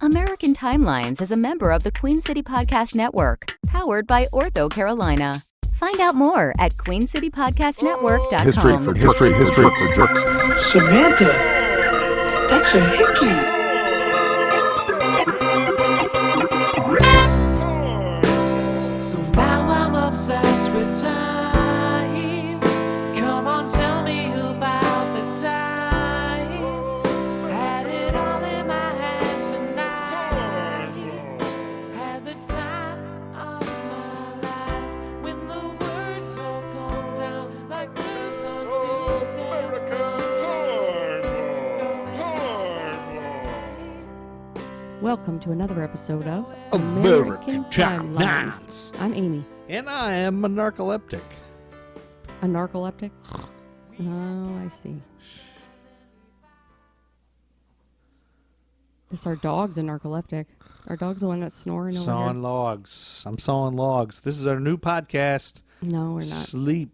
American Timelines is a member of the Queen City Podcast Network, powered by Ortho Carolina. Find out more at queencitypodcastnetwork.com. History for jerks. Samantha, that's a hickey. So now I'm obsessed with time. Come on, tell me about the time. Had it all in my hand tonight. Had the time of my life. When the words all come down like blues on Tuesdays. Welcome to another episode of American Timelines. I'm Amy. And I am a narcoleptic. A narcoleptic? Oh, I see. This our dog's a narcoleptic. Our dog's the one that's snoring over Sawing here. logs. I'm sawing logs. This is our new podcast. No, we're not. Sleep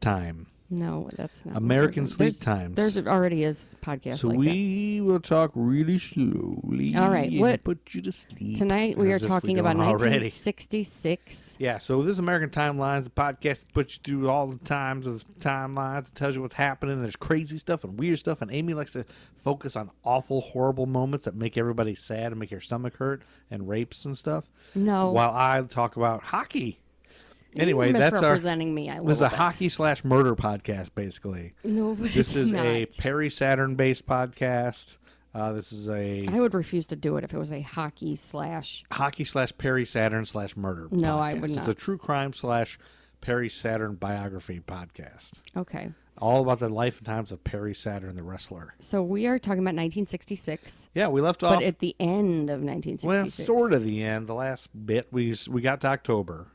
Time. No, that's not. American what we're Sleep doing. Times. There's already is podcast So like that. we will talk really slowly. All right, and what- put you to sleep. Tonight we are As if talking don't about already. 1966. Yeah, so this is American Timelines, the podcast that puts you through all the times of timelines. It tells you what's happening. There's crazy stuff and weird stuff, and Amy likes to focus on awful, horrible moments that make everybody sad and make your stomach hurt, and rapes and stuff. No. While I talk about hockey. Anyway, You're that's our. misrepresenting me. This is a hockey/murder podcast, basically. No, but This it's is a not. Perry Saturn-based podcast. This is a I would refuse to do it if it was a hockey slash. hockey/Perry Saturn/murder. No, podcast. I would It's not. a true crime/Perry Saturn biography podcast. Okay. All about the life and times of Perry Saturn, the wrestler. So we are talking about 1966, Yeah, we left off. but at the end of 1966. Well, sort of the end. The last bit, we got to October.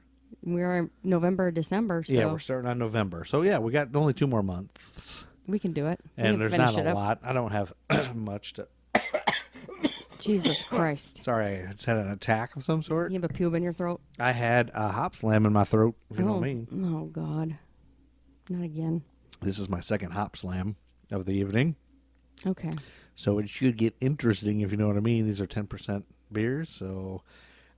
We're in November, December, so Yeah, we're starting on November. So yeah, we got only 2 more months, we can do it. We and can there's finish not it a up. lot. I don't have much to. Jesus Christ. Sorry, I just had an attack of some sort. You have a pube in your throat? I had a hop slam in my throat. If you know what I mean. Oh, God. Not again. This is my second hop slam of the evening. Okay. So it should get interesting, if you know what I mean. These are 10% beers, so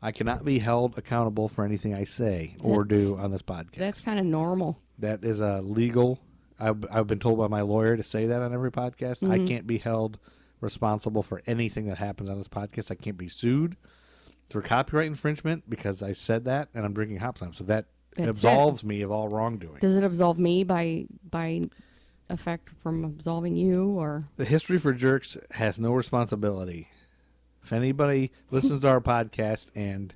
I cannot be held accountable for anything I say or do on this podcast. That's kind of normal. That is legal. I've been told by my lawyer to say that on every podcast. Mm-hmm. I can't be held responsible for anything that happens on this podcast. I can't be sued for copyright infringement because I said that, and I'm drinking hop slam. So that That's absolves me of all wrongdoing. Does it absolve me by effect from absolving you, or? The History for Jerks has no responsibility. If anybody listens to our podcast and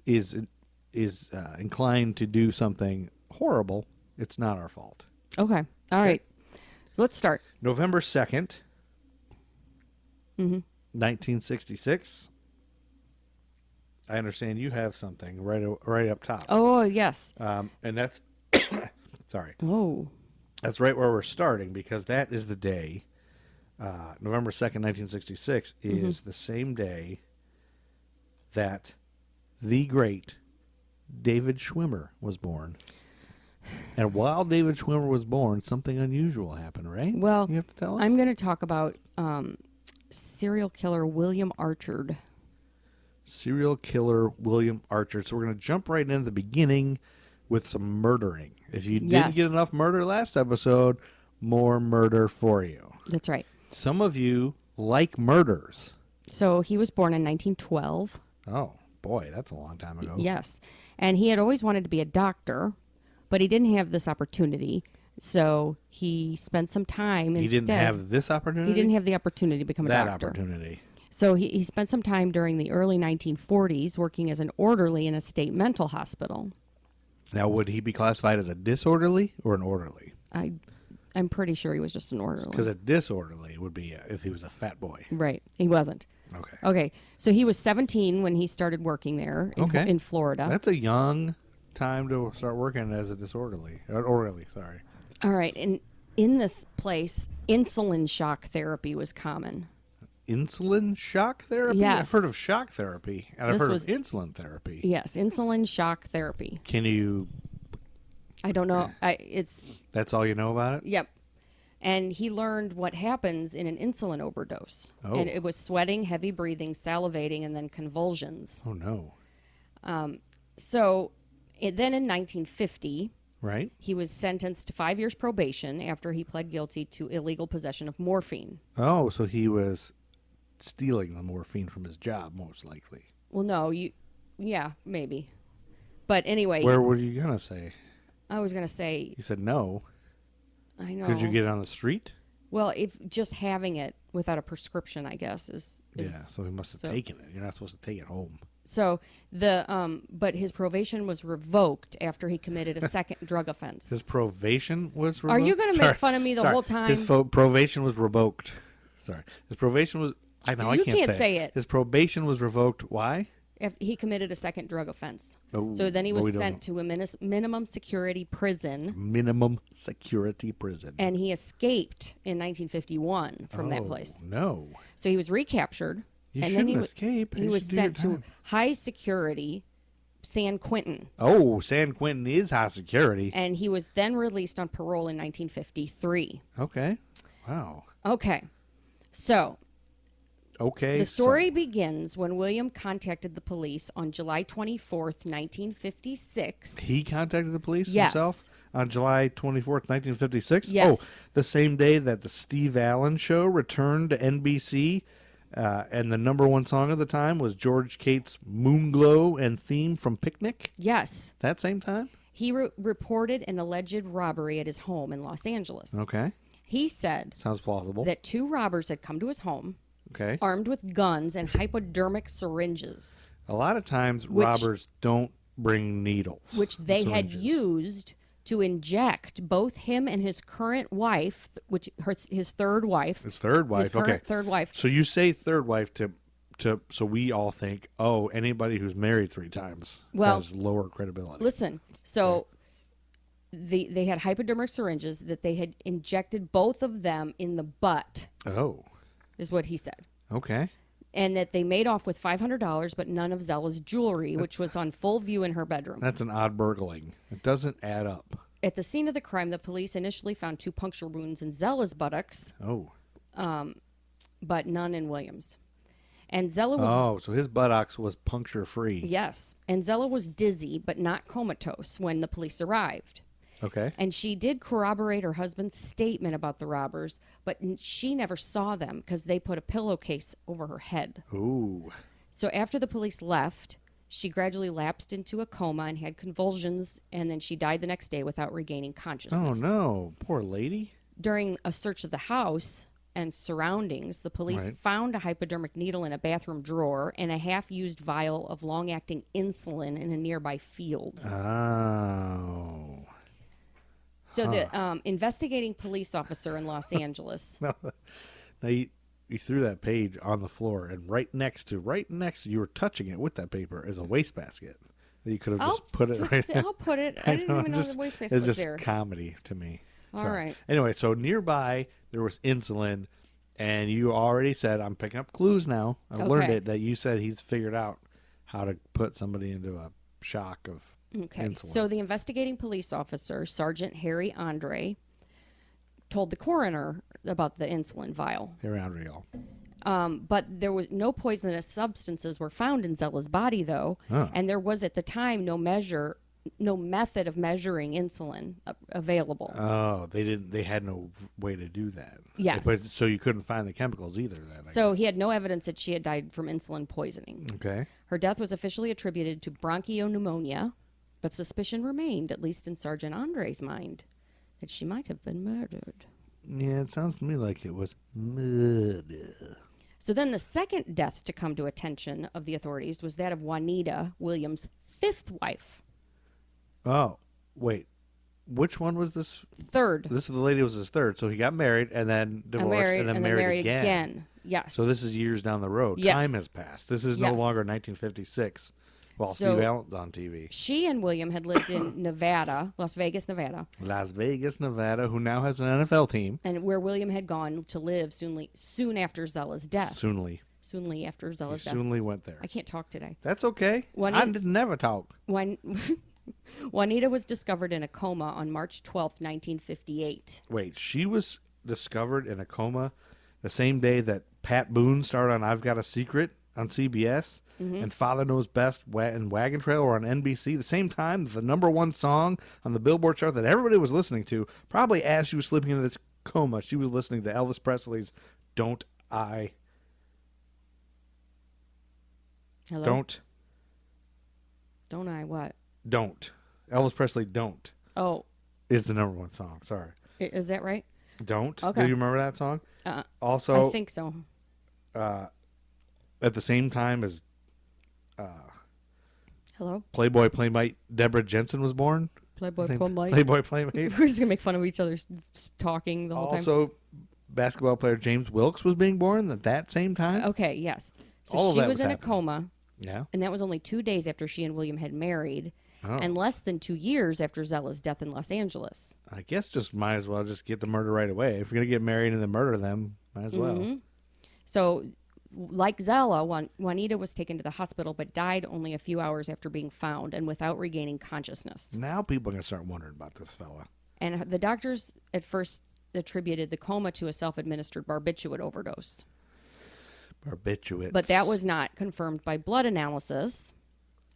is inclined to do something horrible, it's not our fault. Okay. All right. So let's start. November 2nd, Mm-hmm. 1966. I understand you have something right up top. Oh, yes. And that's sorry. Oh. That's right where we're starting, because that is the day. November 2nd, 1966 is the same day that the great David Schwimmer was born. And while David Schwimmer was born, something unusual happened, right? Well, you have to tell us? I'm going to talk about serial killer William Archard. Serial killer William Archard. So we're going to jump right into the beginning with some murdering. If you didn't Yes. get enough murder last episode, more murder for you. That's right. Some of you like murders. So he was born in 1912. Oh, boy, that's a long time ago. Yes. And he had always wanted to be a doctor, but he didn't have this opportunity. So he spent some time He instead. didn't have this opportunity? He didn't have the opportunity to become a that doctor. opportunity. So he spent some time during the early 1940s working as an orderly in a state mental hospital. Now, would he be classified as a disorderly or an orderly? I'm pretty sure he was just an orderly. Because a disorderly would be if he was a fat boy. Right. He wasn't. Okay. Okay. So he was 17 when he started working there in Florida. That's a young time to start working as a disorderly. Or orderly, sorry. All right. And in this place, insulin shock therapy was common. Insulin shock therapy? Yes. I've heard of shock therapy, and I've This heard was- of insulin therapy. Yes, insulin shock therapy. Can you... I don't know. It's That's all you know about it? Yep. And he learned what happens in an insulin overdose. Oh. And it was sweating, heavy breathing, salivating, and then convulsions. Oh, no. Then in 1950, Right? he was sentenced to 5 years probation after he pled guilty to illegal possession of morphine. Oh, so he was stealing the morphine from his job, most likely. Well, no, yeah, maybe. But anyway, Where were you going to say? I was going to say, You said no. I know. Could you get it on the street? Well, if just having it without a prescription, I guess, is Yeah, so he must have taken it. You're not supposed to take it home. So but his probation was revoked after he committed a second drug offense. His probation was revoked? Are you going to make fun of me the whole time? His probation was revoked. Sorry. His probation was... I know, I You can't can't say say it. His probation was revoked. Why? He committed a second drug offense. Oh, So then he well, was we don't sent to a minimum security prison, Minimum security prison. and he escaped in 1951 from that place. No. So he was recaptured. You and shouldn't then escape. He You was should do your sent to time. high security San Quentin, Oh, San Quentin is high security. and he was then released on parole in 1953. Okay. Wow. Okay, so Okay. the story begins when William contacted the police on July 24th, 1956. He contacted the police Yes. himself on July 24th, 1956? Yes. Oh, the same day that the Steve Allen Show returned to NBC, and the number one song of the time was George Cates' Moonglow and theme from Picnic? Yes, That same time? he reported an alleged robbery at his home in Los Angeles. Okay. He said Sounds plausible. that 2 robbers had come to his home Okay. armed with guns and hypodermic syringes, A lot of times robbers don't bring needles. which they had syringes. used to inject both him and his current wife, his third wife. His third wife. His current Okay. third wife. So you say third wife to so we all think, oh, anybody who's married 3 times Well, has lower credibility. Listen, so they had hypodermic syringes that they had injected both of them in the butt, Oh, is what he said. okay. And that they made off with $500, but none of Zella's jewelry, which was on full view in her bedroom. That's an odd burgling. It doesn't add up. At the scene of the crime, the police initially found 2 puncture wounds in Zella's buttocks, Oh. but none in William's. And Zella was Oh, so his buttocks was puncture free. yes, and Zella was dizzy but not comatose when the police arrived. Okay. And she did corroborate her husband's statement about the robbers, but she never saw them because they put a pillowcase over her head. Ooh. So after the police left, she gradually lapsed into a coma and had convulsions, and then she died the next day without regaining Oh consciousness. no, poor lady. During a search of the house and surroundings, the police Right. found a hypodermic needle in a bathroom drawer and a half-used vial of long-acting insulin in a nearby field. Oh. So the investigating police officer in Los Angeles, Now you threw that page on the floor, and right next to you were touching it with that paper is a wastebasket that you could have just put it right. I'll put it. I didn't even know the wastebasket It's was just there. comedy to me. All Sorry. right. Anyway, so nearby there was insulin, and you already said, I'm picking up clues now. I learned Okay. it that you said he's figured out how to put somebody into a shock of Okay, insulin. so the investigating police officer, Sergeant Harry Andre, told the coroner about the insulin vial. Here, Andreal. But there was no poisonous substances were found in Zella's body, though, Oh. and there was at the time no method of measuring insulin available. Oh, they had no way to do that. Yes. But so you couldn't find the chemicals either then. So he had no evidence that she had died from insulin poisoning. Okay. Her death was officially attributed to bronchopneumonia, but suspicion remained, at least in Sergeant Andre's mind, that she might have been murdered. Yeah, it sounds to me like it was murder. So then the second death to come to attention of the authorities was that of Juanita, Williams' 5th wife. Oh, wait. Which one was this? Third. This is the lady who was his third. So he got married and then divorced and then married again. Yes. So this is years down the road. Yes. Time has passed. This is no Yes. longer 1956 while So- Steve Allen's on TV. She and William had lived in Nevada, Las Vegas, Nevada, Las Vegas, Nevada, who now has an NFL team. and where William had gone to live soon after Zella's death. Soonly. Soonly after He Zella's death. soonly went there. I can't talk today. That's okay. I did never talk. Juanita was discovered in a coma on March 12th, 1958. Wait, she was discovered in a coma the same day that Pat Boone starred on I've Got a Secret on CBS and Father Knows Best and Wagon Trail were on NBC, the same time the number one song on the Billboard chart that everybody was listening to, probably as she was slipping into this coma, she was listening to Elvis Presley's Don't I... Hello? Don't I what? Don't. Elvis Presley Don't Oh. is the number one song. Sorry. Is that right? Don't. Okay. Do you remember that song? I think so. At the same time as Hello? Playboy Playmate Deborah Jensen was born. Playboy Same- Playmate. Playboy Playmate. We're just going to make fun of each other talking the whole time. Also, basketball player James Wilkes was being born at that same time. Okay, yes. So All of she that was was in a happening. coma, Yeah. and that was only 2 days after she and William had married, Oh. and less than 2 years after Zella's death in Los Angeles. I guess just might as well just get the murder right away. If you're going to get married and then murder them, might as well. Mm-hmm. So, like Zella, Juanita was taken to the hospital but died only a few hours after being found and without regaining consciousness. Now people are going to start wondering about this fella. And the doctors at first attributed the coma to a self-administered barbiturate overdose. Barbiturates. But that was not confirmed by blood analysis,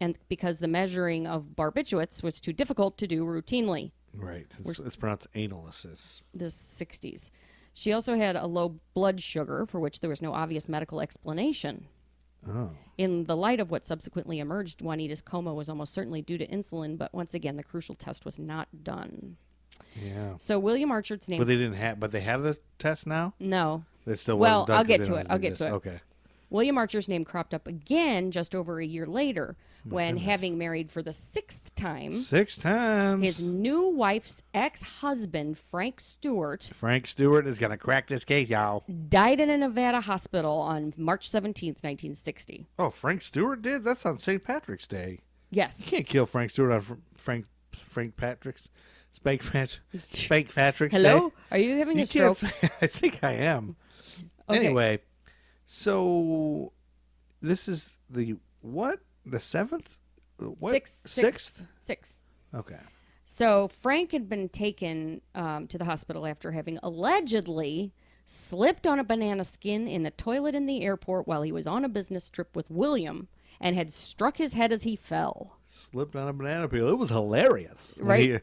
and because the measuring of barbiturates was too difficult to do routinely. Right. It's pronounced analysis. The 60s. She also had a low blood sugar, for which there was no obvious medical explanation. Oh. In the light of what subsequently emerged, Juanita's coma was almost certainly due to insulin, but once again, the crucial test was not done. Yeah. So William Archer's name... But they didn't have. But they have the test now. No. It still Well, wasn't done I'll 'cause get they to don't it. I'll get exist. to it. Okay. William Archer's name cropped up again just over a year later when, goodness. having married for the 6th time, 6 times. his new wife's ex-husband, Frank Stewart, Frank Stewart is going to crack this case, y'all. died in a Nevada hospital on March 17th, 1960. Oh, Frank Stewart did? That's on St. Patrick's Day. Yes. You can't kill Frank Stewart on Frank Patrick's. Spank Patrick's Hello? Day. Are you having You a stroke? can't. I think I am. Okay. Anyway, so this is the what? The 7th? What? Sixth. Okay. So Frank had been taken to the hospital after having allegedly slipped on a banana skin in a toilet in the airport while he was on a business trip with William and had struck his head as he fell. Slipped on a banana peel. It was hilarious. When Right.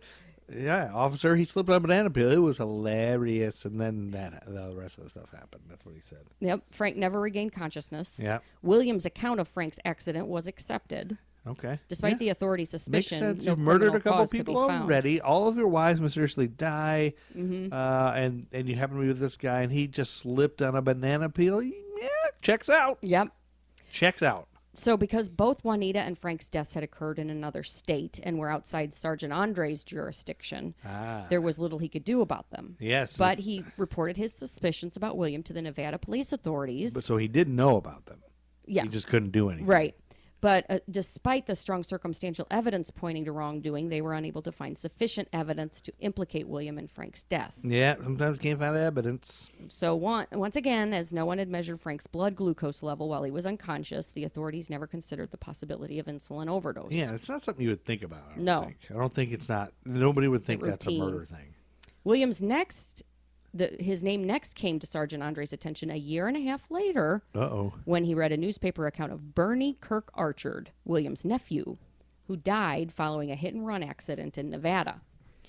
Yeah, officer, he slipped on a banana peel. It was hilarious. And then the rest of the stuff happened. That's what he said. Yep. Frank never regained consciousness. Yeah. William's account of Frank's accident was accepted. Okay. Despite Yeah. the authorities' Makes suspicion, sense. no You've murdered criminal a couple cause could be people found. already. All of your wives mysteriously die, Mm-hmm. and you happen to be with this guy, and he just slipped on a banana peel. Yeah, checks out. Yep. Checks out. So because both Juanita and Frank's deaths had occurred in another state and were outside Sergeant Andre's jurisdiction, there was little he could do about them. Yes. But he reported his suspicions about William to the Nevada police authorities. But so he did know about them. Yeah. He just couldn't do anything. Right. But despite the strong circumstantial evidence pointing to wrongdoing, they were unable to find sufficient evidence to implicate William in Frank's death. Yeah, sometimes you can't find evidence. So once again, as no one had measured Frank's blood glucose level while he was unconscious, the authorities never considered the possibility of insulin overdose. Yeah, it's not something you would think about. I don't No. think. I don't think it's not. Nobody would think that's a routine. murder thing. William's his name next came to Sergeant Andre's attention a year and a half later Uh-oh. when he read a newspaper account of Bernie Kirk Archard, William's nephew, who died following a hit-and-run accident in Nevada.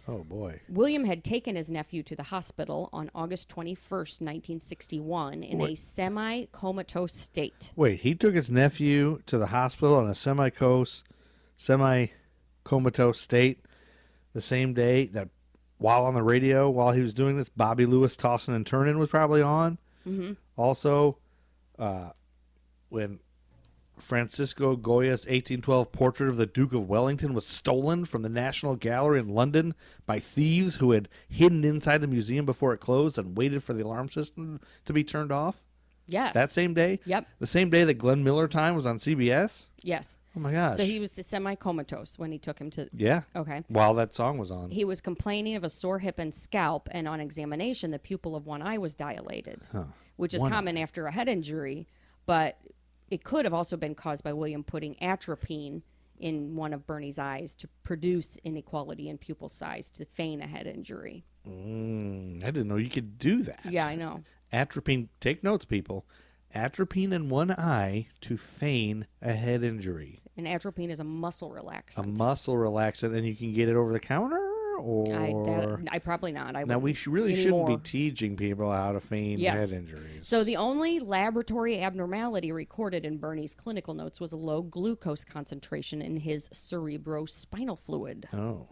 Oh, boy. William had taken his nephew to the hospital on August 21st, 1961, in a semi-comatose state. Wait, he took his nephew to the hospital in a semi-comatose state the same day that while on the radio, while he was doing this, Bobby Lewis Tossing and Turning was probably on. Mm-hmm. Also, when Francisco Goya's 1812 portrait of the Duke of Wellington was stolen from the National Gallery in London by thieves who had hidden inside the museum before it closed and waited for the alarm system to be turned off. Yes. That same day? Yep. The same day that Glenn Miller Time was on CBS? Yes. Oh, my gosh. So he was semi-comatose when he took him to... Yeah. Okay. While that song was on. He was complaining of a sore hip and scalp, and on examination, the pupil of one eye was dilated, which is One common after a head injury, but it could have also been caused by William putting atropine in one of Bernie's eyes to produce inequality in pupil size to feign a head injury. I didn't know you could do that. Yeah, I know. Atropine, take notes, people. Atropine in one eye to feign a head injury. And atropine is a muscle relaxant. A muscle relaxant, and you can get it over the counter? Or I probably not. now we really anymore. shouldn't be teaching people how to feign Yes. head injuries. So the only laboratory abnormality recorded in Bernie's clinical notes was a low glucose concentration in his cerebrospinal fluid. Oh,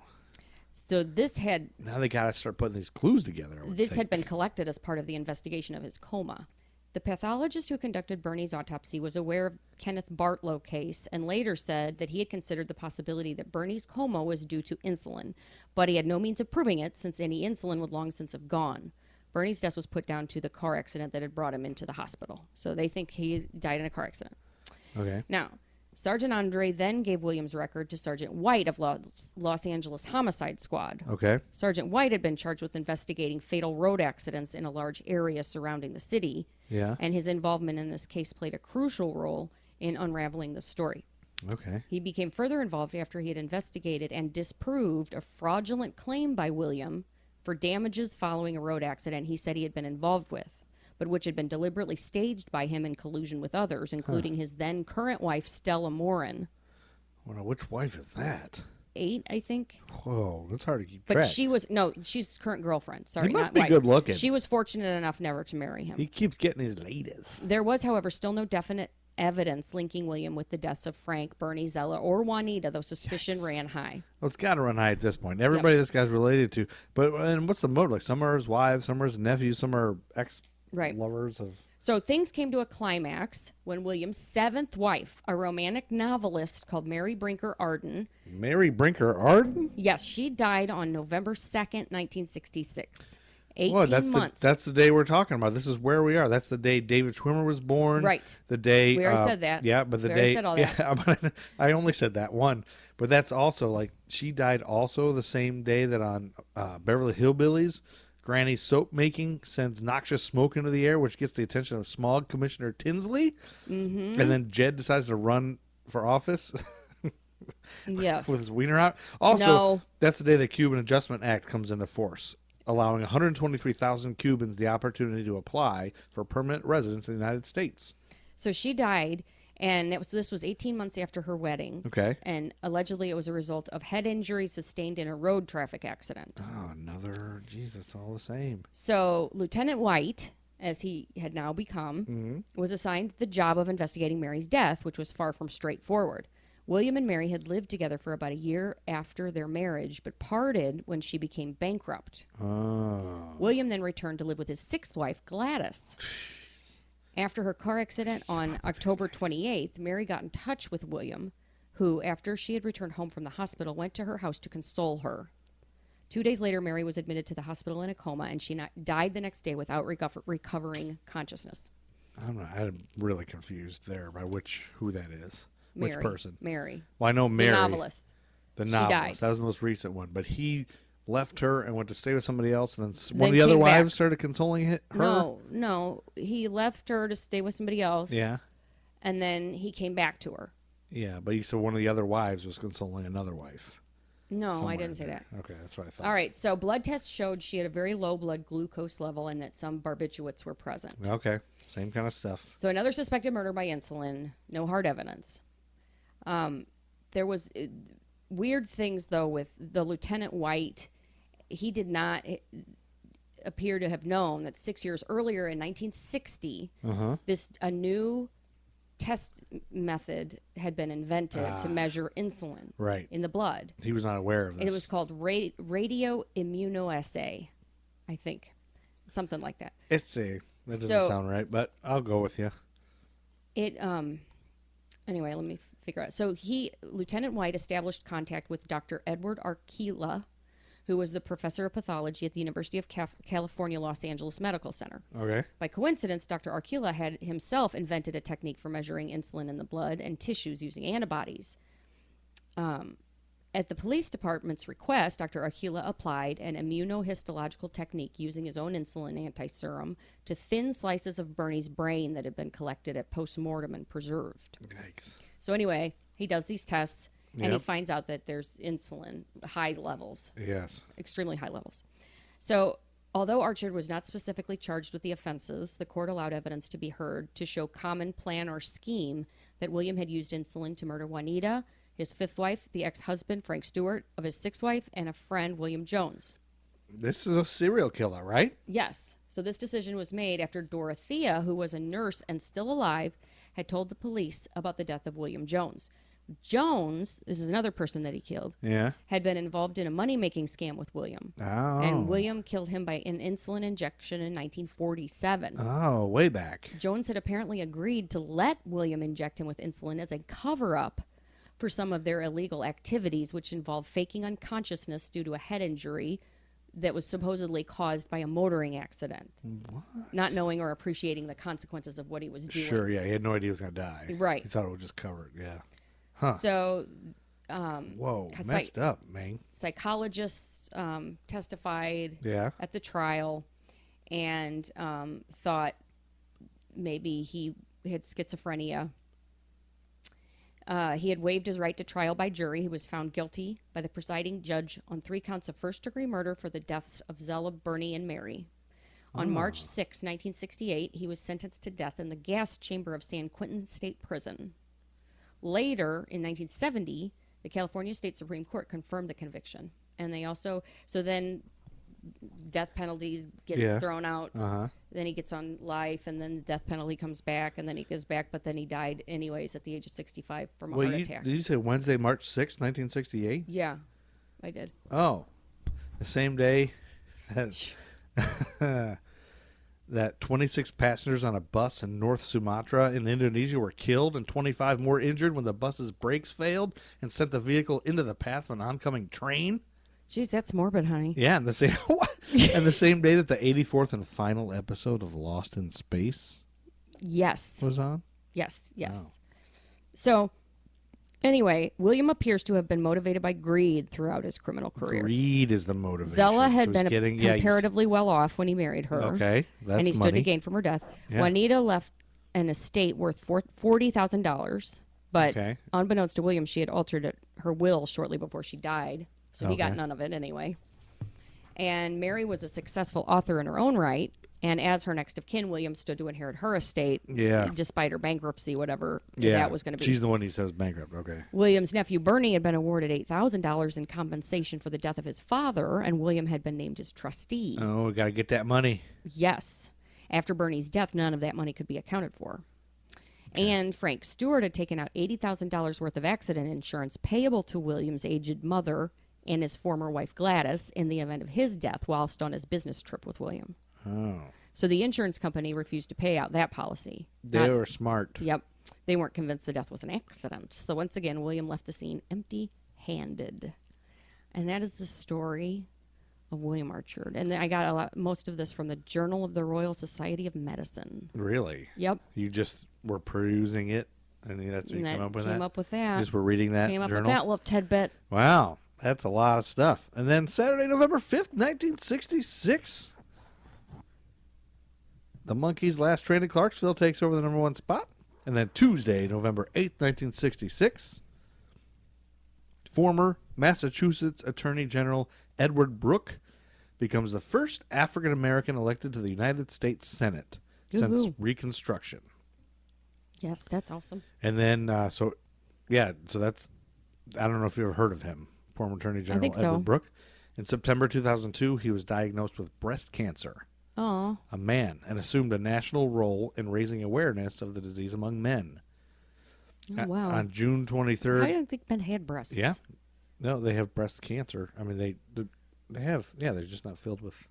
So this had now they got to start putting these clues together. I would This think. had been collected as part of the investigation of his coma. The pathologist who conducted Bernie's autopsy was aware of Kenneth Bartlow case and later said that he had considered the possibility that Bernie's coma was due to insulin, but he had no means of proving it since any insulin would long since have gone. Bernie's death was put down to the car accident that had brought him into the hospital. So they think he died in a car accident. Okay. Now, Sergeant Andre then gave Williams' record to Sergeant White of Los Angeles Homicide Squad. Okay. Sergeant White had been charged with investigating fatal road accidents in a large area surrounding the city, Yeah. and his involvement in this case played a crucial role in unraveling the story. Okay. He became further involved after he had investigated and disproved a fraudulent claim by William for damages following a road accident he said he had been involved with, but which had been deliberately staged by him in collusion with others, including his then current wife, Stella Morin. Well, now, which wife is that? 8, I think. Whoa, that's hard to keep But track. she's his current girlfriend. Sorry, He must not be wife. good looking. She was fortunate enough never to marry him. He keeps getting his ladies. There was, however, still no definite evidence linking William with the deaths of Frank, Bernie, Zella, or Juanita, though suspicion ran high. Well, it's got to run high at this point. Everybody this guy's related to. But and what's the motive? Like, some are his wives, some are his nephews, some are ex-lovers of... So things came to a climax when William's 7th wife, a romantic novelist called Mary Brinker Arden, Mary Brinker Arden? yes, she died on November 2nd, 1966. 18 Well, that's months. that's the day we're talking about. This is where we are. That's the day David Schwimmer was born. Right. The day... We already said that. Yeah, but the We already day... said all that. Yeah, but I only said that one. But that's also, like, she died also the same day that on Beverly Hillbillies... Granny's soap making sends noxious smoke into the air, which gets the attention of Smog Commissioner Tinsley. Mm-hmm. And then Jed decides to run for office Yes. with his wiener out. Also, No. that's the day the Cuban Adjustment Act comes into force, allowing 123,000 Cubans the opportunity to apply for permanent residence in the United States. So she died, and this was 18 months after her wedding. Okay. And allegedly it was a result of head injury sustained in a road traffic accident. Oh, another... Jeez, it's all the same. So Lieutenant White, as he had now become, was assigned the job of investigating Mary's death, which was far from straightforward. William and Mary had lived together for about a year after their marriage, but parted when she became bankrupt. Oh. William then returned to live with his 6th wife, Gladys. After her car accident on October 28th, Mary got in touch with William, who, after she had returned home from the hospital, went to her house to console her. 2 days later, Mary was admitted to the hospital in a coma, and she died the next day without recovering consciousness. I'm really confused there by who that is. Mary, Which person? Mary. Well, I know Mary. The novelist. The She novelist. died. That was the most recent one. But he left her and went to stay with somebody else, and then one Then of the other came back. wives started consoling her. No. He left her to stay with somebody else, Yeah. and then he came back to her. Yeah, but he said one of the other wives was consoling another wife. No, I somewhere didn't in say there. that. Okay, that's what I thought. All right, so blood tests showed she had a very low blood glucose level and that some barbiturates were present. Okay, same kind of stuff. So another suspected murder by insulin, no hard evidence. There was weird things, though, with the Lieutenant White. He did not appear to have known that 6 years earlier in 1960, a new test method had been invented to measure insulin Right. in the blood. He was not aware of this. And it was called radio immunoassay, I think. Something like that. That doesn't So- sound right, but I'll go with you. Anyway, let me figure out. So Lieutenant White established contact with Dr. Edward Archila, who was the professor of pathology at the University of California, Los Angeles Medical Center. Okay. By coincidence, Dr. Archila had himself invented a technique for measuring insulin in the blood and tissues using antibodies. At the police department's request, Dr. Archila applied an immunohistological technique using his own insulin antiserum to thin slices of Bernie's brain that had been collected at postmortem and preserved. Yikes. So anyway, he does these tests, and he Yep. finds out that there's insulin, high levels, Yes. extremely high levels. So, although Archer was not specifically charged with the offenses, the court allowed evidence to be heard to show common plan or scheme that William had used insulin to murder Juanita, his fifth wife, the ex-husband, Frank Stewart, of his sixth wife, and a friend, William Jones. This is a serial killer, right? Yes. So this decision was made after Dorothea, who was a nurse and still alive, had told the police about the death of William Jones. Jones, this is another person that he killed, Yeah. had been involved in a money-making scam with William. Oh. And William killed him by an insulin injection in 1947. Oh, way back. Jones had apparently agreed to let William inject him with insulin as a cover-up for some of their illegal activities, which involved faking unconsciousness due to a head injury that was supposedly caused by a motoring accident. What? Not knowing or appreciating the consequences of what he was doing. Sure, yeah. He had no idea he was going to die. Right. He thought it would just cover it, yeah. Huh. So, Whoa, messed up, man. Psychologists testified Yeah. at the trial and thought maybe he had schizophrenia. He had waived his right to trial by jury. He was found guilty by the presiding judge on 3 counts of first-degree murder for the deaths of Zella, Bernie, and Mary. On March 6, 1968, he was sentenced to death in the gas chamber of San Quentin State Prison. Later, in 1970, the California State Supreme Court confirmed the conviction. And they also, so then death penalties gets thrown out. Then he gets on life, and then the death penalty comes back, and then he goes back, but then he died anyways at the age of 65 from a heart attack. Did you say Wednesday, March 6th, 1968? Yeah, I did. Oh, the same day that, that 26 passengers on a bus in North Sumatra in Indonesia were killed and 25 more injured when the bus's brakes failed and sent the vehicle into the path of an oncoming train? Jeez, that's morbid, honey. Yeah, and the same and the same day that the 84th and final episode of Lost in Space Yes. was on? Yes. Oh. So, anyway, William appears to have been motivated by greed throughout his criminal career. Greed is the motivation. Zella had So been he's getting- comparatively well off when he married her. Okay, that's and he stood money. to gain from her death. Yeah. Juanita left an estate worth $40,000, but Okay. unbeknownst to William, she had altered her will shortly before she died, so he got Okay. none of it anyway. And Mary was a successful author in her own right, and as her next of kin, William stood to inherit her estate, Yeah. despite her bankruptcy, whatever Yeah, that was going to be. She's the one he says bankrupt. Okay. William's nephew Bernie had been awarded $8,000 in compensation for the death of his father, and William had been named as trustee. Oh, we got to get that money. Yes. After Bernie's death, none of that money could be accounted for. And Frank Stewart had taken out $80,000 worth of accident insurance payable to William's aged mother and his former wife Gladys in the event of his death whilst on his business trip with William. Oh. So the insurance company refused to pay out that policy. They were smart. Yep. They weren't convinced the death was an accident. So once again, William left the scene empty-handed. And that is the story of William Archer. And then I got most of this from the Journal of the Royal Society of Medicine. Really? Yep. You just were perusing it, and that's what you And came up with came that? up with that. You just were reading that Came up journal? with that little tidbit. Wow. That's a lot of stuff. And then Saturday, November 5th, 1966, the Monkees' Last Train to Clarksville takes over the number 1 spot. And then Tuesday, November 8th, 1966, former Massachusetts Attorney General Edward Brooke becomes the first African-American elected to the United States Senate since Woohoo. Reconstruction. Yes, that's awesome. And then, so that's, I don't know if you've ever heard of him, former Attorney General think so. Edward Brooke. In September 2002, he was diagnosed with breast cancer, Oh, a man, and assumed a national role in raising awareness of the disease among men. wow. On June I 23rd, didn't think men had breasts. yeah, no, they have breast cancer. I mean, they have, yeah, they're just not filled with.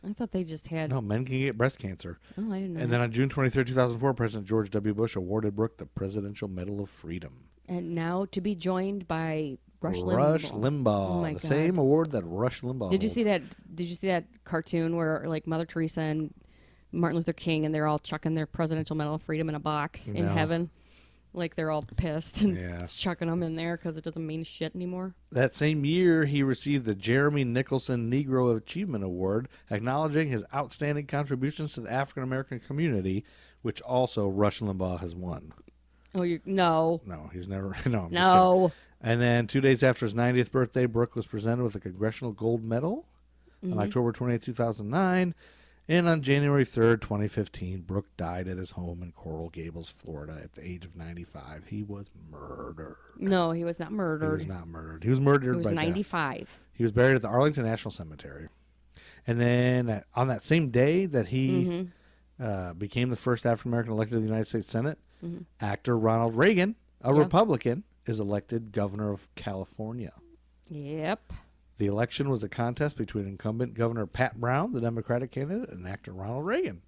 I thought they just had. No, men can get breast cancer. Oh, I didn't know. And then on June 23rd, 2004, President George W. Bush awarded Brooke the Presidential Medal of Freedom. And now to be joined by Rush Limbaugh. Oh my The God. same award that Rush Limbaugh Did you holds. see that? Did you see that cartoon where like Mother Teresa and Martin Luther King and they're all chucking their Presidential Medal of Freedom in a box in No. heaven? Like they're all pissed and Yeah. chucking them in there because it doesn't mean shit anymore. That same year, he received the Jeremy Nicholson Negro Achievement Award, acknowledging his outstanding contributions to the African American community, which also Rush Limbaugh has won. Oh, no. No, he's never. No. I'm just No. kidding. And then 2 days after his 90th birthday, Brooke was presented with a Congressional Gold Medal on October 28, 2009. And on January 3rd, 2015, Brooke died at his home in Coral Gables, Florida at the age of 95. He was murdered. No, he was not murdered. He was not murdered. He was murdered He was by 95. death. He was buried at the Arlington National Cemetery. And then on that same day that he became the first African-American elected to the United States Senate, actor Ronald Reagan, a Republican, is elected governor of California. Yep. The election was a contest between incumbent Governor Pat Brown, the Democratic candidate, and actor Ronald Reagan.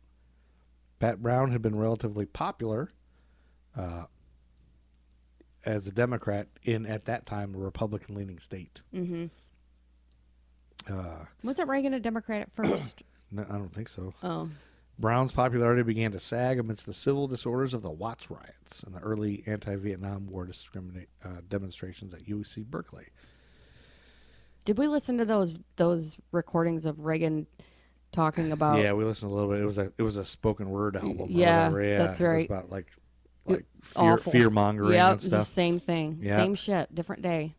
Pat Brown had been relatively popular as a Democrat in, at that time, a Republican-leaning state. Wasn't Reagan a Democrat at first? No, I don't think so. Oh. Brown's popularity began to sag amidst the civil disorders of the Watts riots and the early anti-Vietnam War demonstrations at UC Berkeley. Did we listen to those recordings of Reagan talking about? Yeah, we listened a little bit. It was a spoken word album. Yeah, yeah, that's right. It was about like Awful. fear mongering Yep, and it's the stuff. same thing. Yep. Same shit, different day.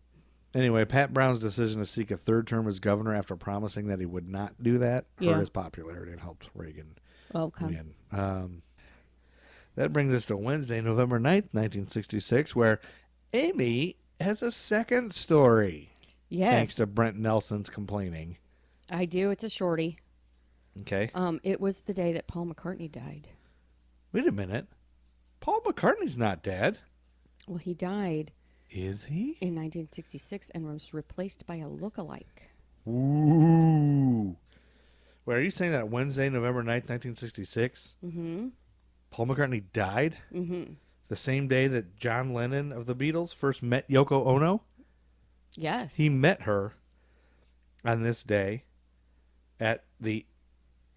Anyway, Pat Brown's decision to seek a third term as governor after promising that he would not do that hurt his popularity and helped Reagan Okay. win. That brings us to Wednesday, November 9th, 1966, where Amy has a second story. Yes. Thanks to Brent Nelson's complaining. I do. It's a shorty. Okay. It was the day that Paul McCartney died. Wait a minute. Paul McCartney's not dead. Well, he died Is he? in 1966 and was replaced by a look-alike. Ooh. Wait, are you saying that Wednesday, November 9th, 1966, Paul McCartney died? Mm-hmm. The same day that John Lennon of the Beatles first met Yoko Ono? Yes. He met her on this day at the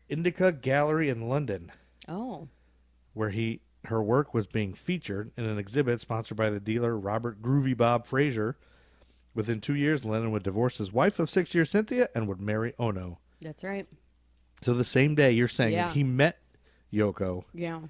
Indica Gallery in London, Oh. where her work was being featured in an exhibit sponsored by the dealer Robert Groovy Bob Fraser. Within 2 years, Lennon would divorce his wife of 6 years, Cynthia, and would marry Ono. That's right. So the same day, you're saying Yeah. that he met Yoko, Yeah.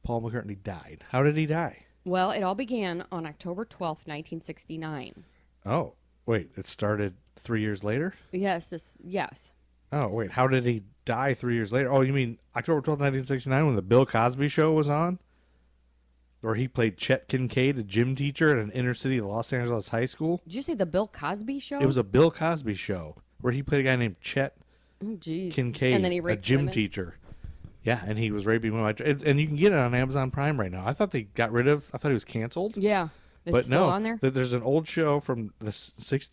Paul McCartney died. How did he die? Well, it all began on October 12th, 1969. Oh, wait, it started 3 years later? Yes. Oh, wait, how did he die 3 years later? Oh, you mean October 12th, 1969, when the Bill Cosby Show was on? Or he played Chet Kincaid, a gym teacher at an inner city Los Angeles high school? Did you say the Bill Cosby Show? It was a Bill Cosby Show where he played a guy named Chet Oh, jeez. Kincaid, And then he a raped gym women? teacher. Yeah, and he was raping women. And you can get it on Amazon Prime right now. I thought they got rid of. I thought he was canceled. Yeah. It's But still no, on there? there's an old show from the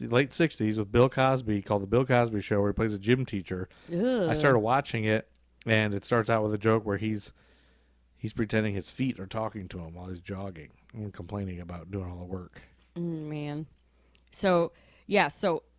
late 60s with Bill Cosby called The Bill Cosby Show where he plays a gym teacher. Ugh. I started watching it, and it starts out with a joke where he's pretending his feet are talking to him while he's jogging and complaining about doing all the work. Man. So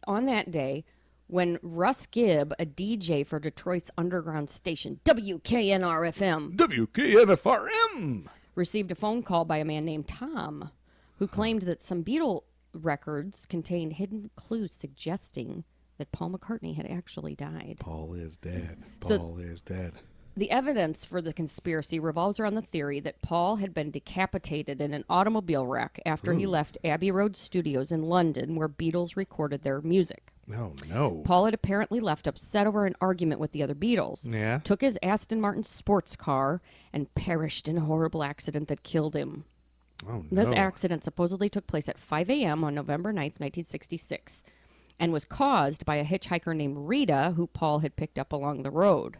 on that day, when Russ Gibb, a DJ for Detroit's underground station, WKNR-FM, WKNFRM! received a phone call by a man named Tom, who claimed that some Beatle records contained hidden clues suggesting that Paul McCartney had actually died. Paul is dead. So- Paul is dead. The evidence for the conspiracy revolves around the theory that Paul had been decapitated in an automobile wreck after he left Abbey Road Studios in London, where Beatles recorded their music. Oh, no. Paul had apparently left upset over an argument with the other Beatles, Yeah? took his Aston Martin sports car, and perished in a horrible accident that killed him. Oh, no. This accident supposedly took place at 5 a.m. on November 9th, 1966, and was caused by a hitchhiker named Rita, who Paul had picked up along the road.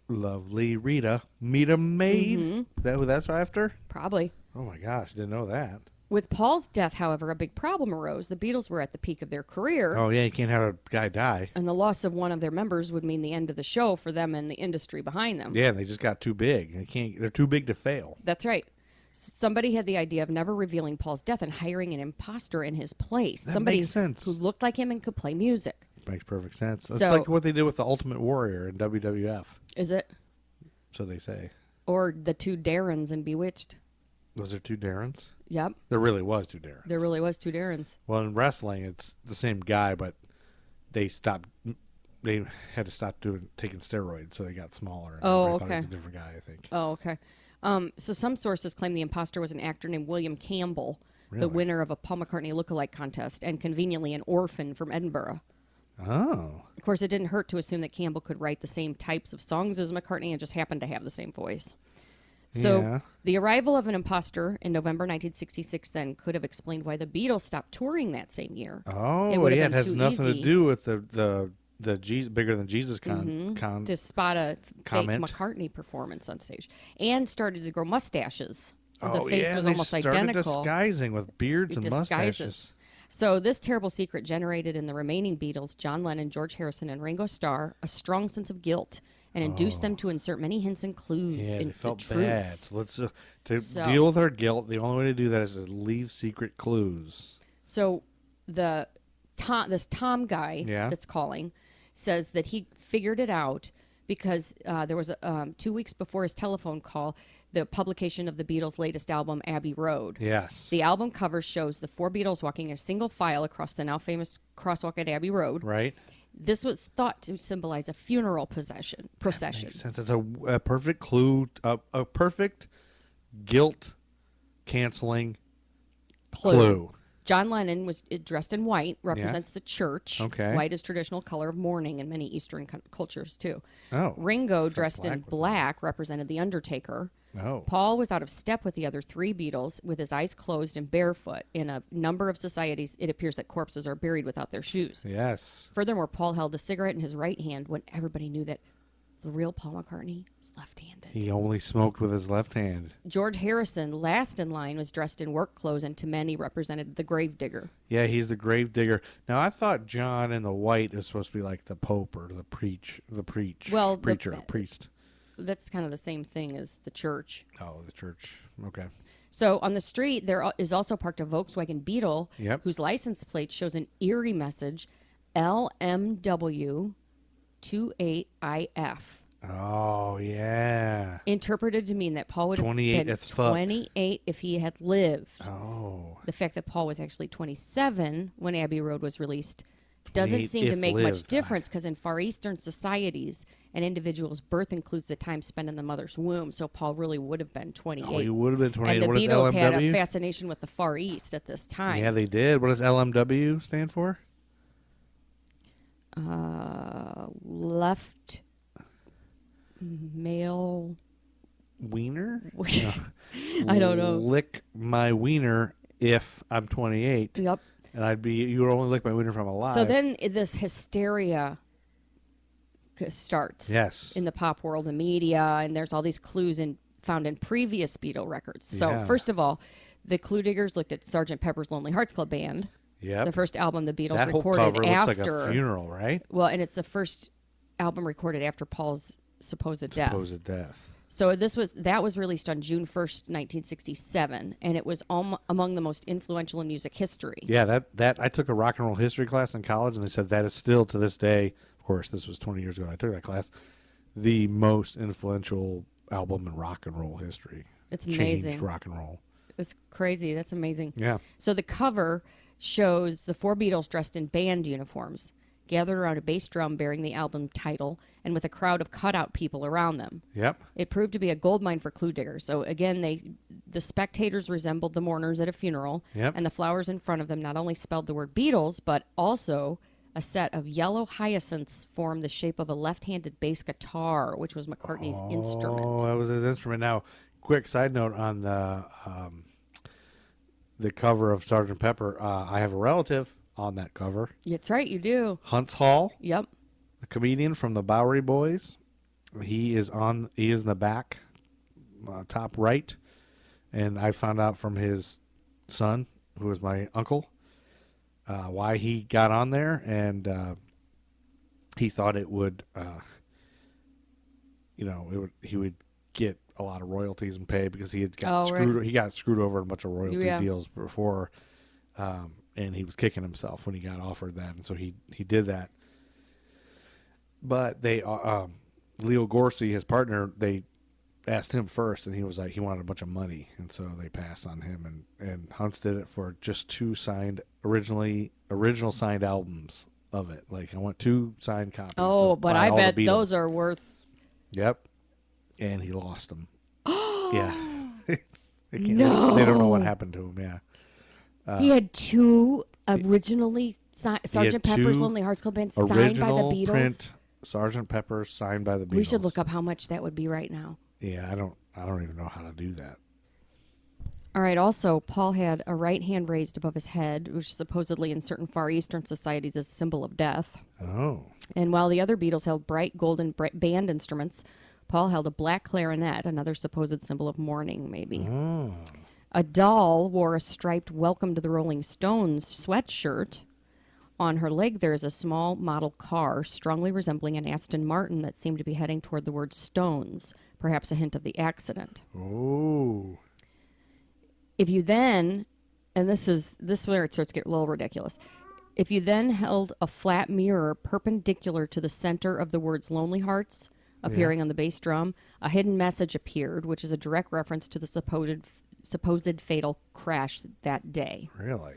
Lovely Rita. Meet a maid? Mm-hmm. Is that who that's after? Probably. Oh, my gosh. Didn't know that. With Paul's death, however, a big problem arose. The Beatles were at the peak of their career, Oh, yeah. You can't have a guy die. and the loss of one of their members would mean the end of the show for them and the industry behind them. Yeah, they just got too big. They're too big to fail. That's right. Somebody had the idea of never revealing Paul's death and hiring an imposter in his place. That Somebody makes sense. who looked like him and could play music. Makes perfect sense. It's So- like what they did with the Ultimate Warrior in WWF. Is it? So they say. Or the two Darrens in Bewitched. Was there two Darrens? Yep. There really was two Darrens. There really was two Darrens. Well, in wrestling, it's the same guy, but they stopped. They had to stop taking steroids, so they got smaller. And Oh, everybody thought okay. it was a different guy, I think. Oh, okay. So some sources claim the imposter was an actor named William Campbell, the Really? winner of a Paul McCartney lookalike contest, and conveniently an orphan from Edinburgh. Oh. Of course, it didn't hurt to assume that Campbell could write the same types of songs as McCartney and just happened to have the same voice. So Yeah. the arrival of an imposter in November 1966 then could have explained why the Beatles stopped touring that same year. Oh, would have yeah, it been has too nothing easy. to do with the Jesus, bigger than Jesus To spot a fake comment. McCartney performance on stage, and started to grow mustaches. The Oh, face yeah, was they almost started identical. disguising with beards and Disguises. mustaches. So this terrible secret generated in the remaining Beatles, John Lennon, George Harrison, and Ringo Starr, a strong sense of guilt and induced them to insert many hints and clues Yeah, they into felt the truth. bad. So let's So- deal with our guilt. The only way to do that is to leave secret clues. So this Tom guy Yeah. that's calling says that he figured it out because there was 2 weeks before his telephone call, the publication of the Beatles' latest album, Abbey Road. Yes. The album cover shows the four Beatles walking in a single file across the now famous crosswalk at Abbey Road. Right. This was thought to symbolize a funeral procession. Makes sense. It's a perfect clue, a perfect guilt canceling clue. John Lennon was dressed in white, represents the church. Okay. White is traditional color of mourning in many Eastern cultures, too. Oh. Ringo, dressed black in with black, represented the Undertaker. Oh. Paul was out of step with the other three Beatles, with his eyes closed and barefoot. In a number of societies, it appears that corpses are buried without their shoes. Yes. Furthermore, Paul held a cigarette in his right hand when everybody knew that the real Paul McCartney was left-handed. He only smoked with his left hand. George Harrison, last in line, was dressed in work clothes, and to many represented the gravedigger. Yeah, he's the grave digger. Now I thought John in the white is supposed to be like the Pope or the preacher, priest. That's kind of the same thing as the church. Oh, the church. Okay. So on the street, there is also parked a Volkswagen Beetle Yep. whose license plate shows an eerie message, LMW 28IF. Oh yeah. Interpreted to mean that Paul would have 28, been that's fuck. 28 if he had lived. Oh. The fact that Paul was actually 27 when Abbey Road was released doesn't 28 seem to if make much lived. difference because in Far Eastern societies, an individual's birth includes the time spent in the mother's womb. So Paul really would have been 28. Oh, he would have been 28. And the What is Beatles had a LMW? fascination with the Far East at this time. Yeah, they did. What does LMW stand for? Left male. Wiener? I don't know. Lick my wiener if I'm 28. Yep. And you would only lick my wiener if I'm alive. So then this hysteria starts. Yes. In the pop world and media, and there's all these clues found in previous Beatle records. So Yeah. first of all, the clue diggers looked at Sgt. Pepper's Lonely Hearts Club Band, Yep. the first album the Beatles that whole recorded cover after. looks like a funeral, right? Well, and it's the first album recorded after Paul's supposed death. Supposed death. So that was released on June 1st, 1967, and it was among the most influential in music history. Yeah, that I took a rock and roll history class in college, and they said that is still to this day. Of course, this was 20 years ago. I took that class. The most influential album in rock and roll history. It's Changed amazing. rock and roll. It's crazy. That's amazing. Yeah. So the cover shows the four Beatles dressed in band uniforms, gathered around a bass drum bearing the album title, and with a crowd of cutout people around them. Yep. It proved to be a goldmine for clue diggers. So again, the spectators resembled the mourners at a funeral, Yep. and the flowers in front of them not only spelled the word Beatles, but also a set of yellow hyacinths formed the shape of a left-handed bass guitar, which was McCartney's Oh, instrument. that was his instrument. Now, quick side note on the cover of Sgt. Pepper. I have a relative on that cover. That's right, you do. Hunts Hall, Yep. the comedian from the Bowery Boys. He is in the back, top right, and I found out from his son, who is my uncle, why he got on there, and he thought it would, he would get a lot of royalties and pay because he got screwed over in a bunch of royalty deals before, and he was kicking himself when he got offered that, and so he did that. But they, Leo Gorcey, his partner, they asked him first, and he was like, he wanted a bunch of money, and so they passed on him, and Hunts did it for just two original signed albums of it. Like, I want 2 signed copies. Oh, but I all the bet Beatles. those are worth... Yep. And he lost them. Yeah. They don't know what happened to him, yeah. he had 2 originally Sgt. Pepper's Lonely Hearts Club Band signed by the Original Beatles. print Sgt. Pepper signed by the Beatles. We should look up how much that would be right now. Yeah, I don't even know how to do that. All right. Also, Paul had a right hand raised above his head, which supposedly in certain Far Eastern societies is a symbol of death. Oh. And while the other Beatles held bright golden band instruments, Paul held a black clarinet, another supposed symbol of mourning, maybe. Oh. A doll wore a striped Welcome to the Rolling Stones sweatshirt. On her leg, there is a small model car strongly resembling an Aston Martin that seemed to be heading toward the word Stones, perhaps a hint of the accident. Oh. If you then, and this is where it starts to get a little ridiculous, if you then held a flat mirror perpendicular to the center of the words Lonely Hearts appearing on the bass drum, a hidden message appeared, which is a direct reference to the supposed fatal crash that day. Really?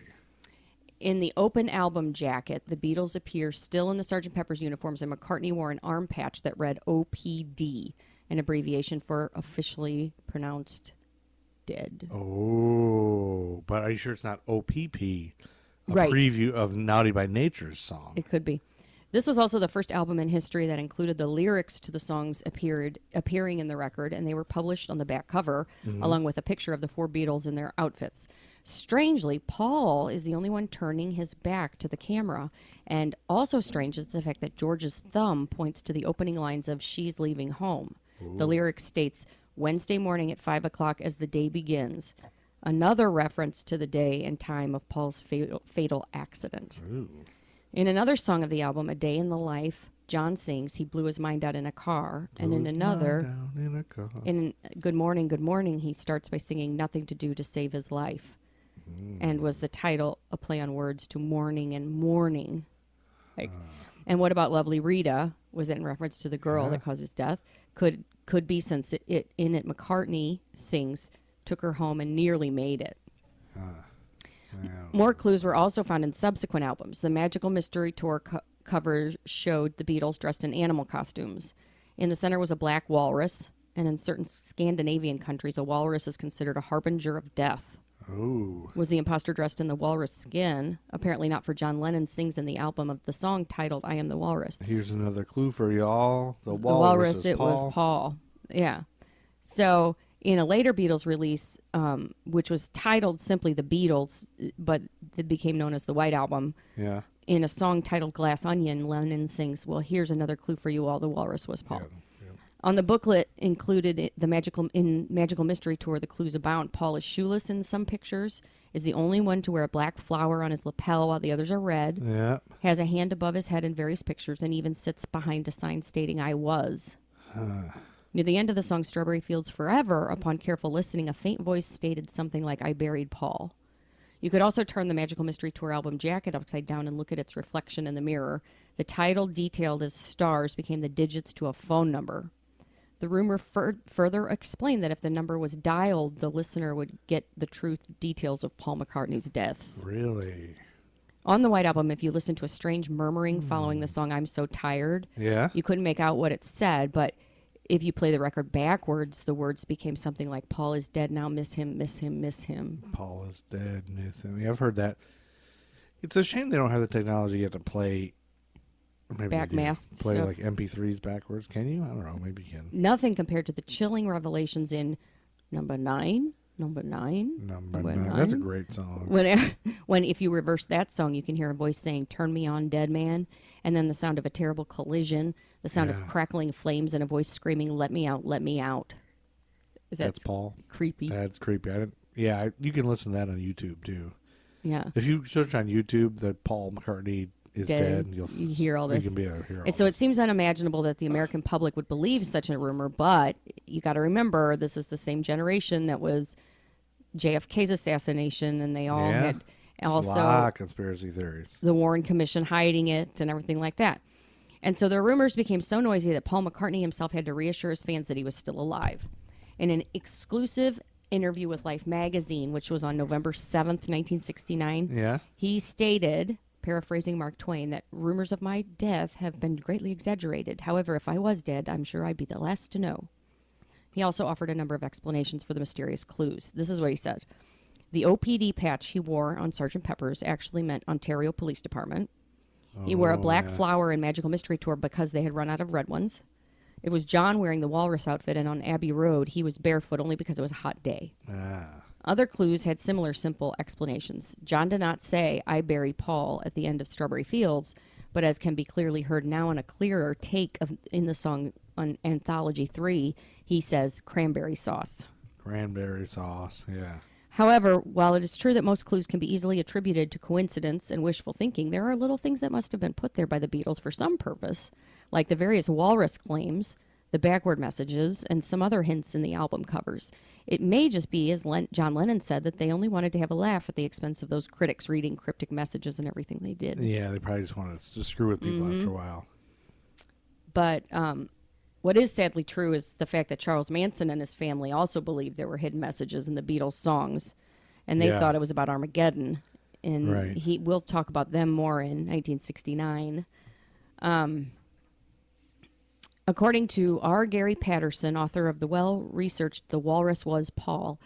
In the open album jacket, the Beatles appear still in the Sgt. Pepper's uniforms, and McCartney wore an arm patch that read OPD, an abbreviation for officially pronounced dead. Oh, but are you sure it's not OPP? A Right. preview of Naughty by Nature's song. It could be. This was also the first album in history that included the lyrics to the songs appearing in the record, and they were published on the back cover, along with a picture of the four Beatles in their outfits. Strangely, Paul is the only one turning his back to the camera, and also strange is the fact that George's thumb points to the opening lines of She's Leaving Home. Ooh. The lyric states, Wednesday morning at 5 o'clock as the day begins. Another reference to the day and time of Paul's fatal accident. Ooh. In another song of the album, A Day in the Life, John sings he blew his mind out in a car. And in another, in Good Morning, Good Morning, he starts by singing Nothing to Do to Save His Life. And was the title a play on words to morning and mourning. And what about Lovely Rita? Was that in reference to the girl that caused his death? Could be, since it McCartney sings, took her home and nearly made it. More clues were also found in subsequent albums. The Magical Mystery Tour cover showed the Beatles dressed in animal costumes. In the center was a black walrus, and in certain Scandinavian countries, a walrus is considered a harbinger of death. Ooh. Was the imposter dressed in the walrus skin? Apparently not, for John Lennon sings in the album of the song titled I Am the Walrus. Here's another clue for y'all. The walrus, is it Paul. was Paul. Yeah. So in a later Beatles release, which was titled simply The Beatles, but it became known as the White Album, Yeah. in a song titled Glass Onion, Lennon sings, well, here's another clue for you all, the walrus was Paul. Yeah. On the booklet included the Magical Mystery Tour, the clues abound. Paul is shoeless in some pictures, is the only one to wear a black flower on his lapel while the others are red, Yeah. has a hand above his head in various pictures, and even sits behind a sign stating, I was. Near the end of the song Strawberry Fields Forever, upon careful listening, a faint voice stated something like, I buried Paul. You could also turn the Magical Mystery Tour album jacket upside down and look at its reflection in the mirror. The title, detailed as stars, became the digits to a phone number. The rumor further explained that if the number was dialed, the listener would get the truth details of Paul McCartney's death. Really? On the White Album, if you listen to a strange murmuring following the song I'm So Tired, Yeah. you couldn't make out what it said, but if you play the record backwards, the words became something like, Paul is dead now, miss him, miss him, miss him. Paul is dead, miss him. Yeah, I've heard that. It's a shame they don't have the technology yet to play. Maybe Back they do. masks Play stuff. like MP3s backwards. Can you? I don't know. Maybe you can. Nothing compared to the chilling revelations in Number 9. Number 9. That's a great song. When if you reverse that song, you can hear a voice saying, Turn me on, dead man, and then the sound of a terrible collision, the sound of crackling flames, and a voice screaming, let me out, let me out. That's Paul. Creepy. That's creepy. You can listen to that on YouTube, too. Yeah. If you search on YouTube that Paul McCartney is dead, you hear all this. You can be able to hear all And so this. it seems unimaginable that the American public would believe such a rumor, but you got to remember, this is the same generation that was JFK's assassination, and they all had also a lot of conspiracy theories. The Warren Commission hiding it and everything like that. And so the rumors became so noisy that Paul McCartney himself had to reassure his fans that he was still alive. In an exclusive interview with Life magazine, which was on November 7th, 1969, he stated, paraphrasing Mark Twain, that rumors of my death have been greatly exaggerated. However, if I was dead, I'm sure I'd be the last to know. He also offered a number of explanations for the mysterious clues. This is what he said. The OPD patch he wore on Sgt. Pepper's actually meant Ontario Police Department. He wore a black flower in Magical Mystery Tour because they had run out of red ones. It was John wearing the walrus outfit, and on Abbey Road, he was barefoot only because it was a hot day. Other clues had similar simple explanations. John did not say, "I bury Paul" at the end of Strawberry Fields, but as can be clearly heard now on a clearer take in the song on Anthology 3, he says cranberry sauce. Cranberry sauce, yeah. However, while it is true that most clues can be easily attributed to coincidence and wishful thinking, there are little things that must have been put there by the Beatles for some purpose, like the various walrus claims, the backward messages, and some other hints in the album covers. It may just be, as John Lennon said, that they only wanted to have a laugh at the expense of those critics reading cryptic messages and everything they did. Yeah, they probably just wanted to screw with people after a while. But what is sadly true is the fact that Charles Manson and his family also believed there were hidden messages in the Beatles songs, and they thought it was about Armageddon. And we'll talk about them more in 1969. According to R. Gary Patterson, author of the well-researched The Walrus Was Paul,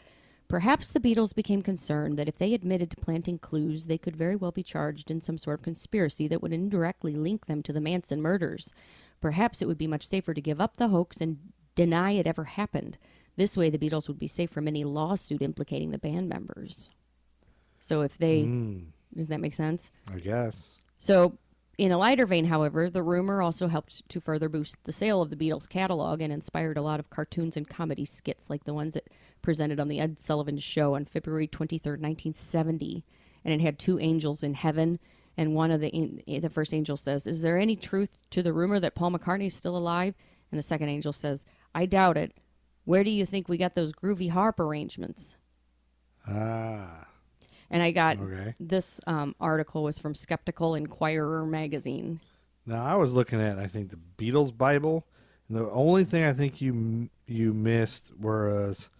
perhaps the Beatles became concerned that if they admitted to planting clues, they could very well be charged in some sort of conspiracy that would indirectly link them to the Manson murders. Perhaps it would be much safer to give up the hoax and deny it ever happened. This way, the Beatles would be safe from any lawsuit implicating the band members. So if they... Does that make sense? I guess. So, in a lighter vein, however, the rumor also helped to further boost the sale of the Beatles catalog and inspired a lot of cartoons and comedy skits like the ones it presented on The Ed Sullivan Show on February 23rd, 1970. And it had two angels in heaven. And one of the first angel says, "Is there any truth to the rumor that Paul McCartney is still alive?" And the second angel says, "I doubt it. Where do you think we got those groovy harp arrangements?" And I got this article was from Skeptical Inquirer magazine. Now, I was looking at, I think, the Beatles Bible. And the only thing I think you missed was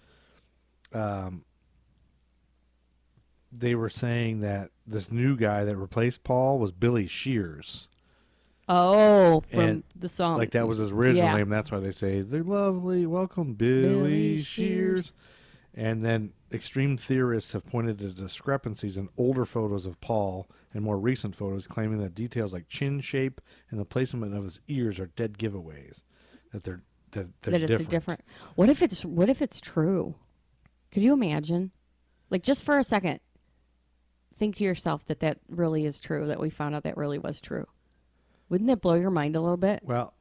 they were saying that this new guy that replaced Paul was Billy Shears. Oh, from the song. Like, that was his original name. That's why they say, "The lovely, welcome, Billy Shears." And then extreme theorists have pointed to discrepancies in older photos of Paul and more recent photos, claiming that details like chin shape and the placement of his ears are dead giveaways. That they're it's different. What if it's true? Could you imagine? Like, just for a second, think to yourself that really is true, that we found out that really was true. Wouldn't that blow your mind a little bit? Well,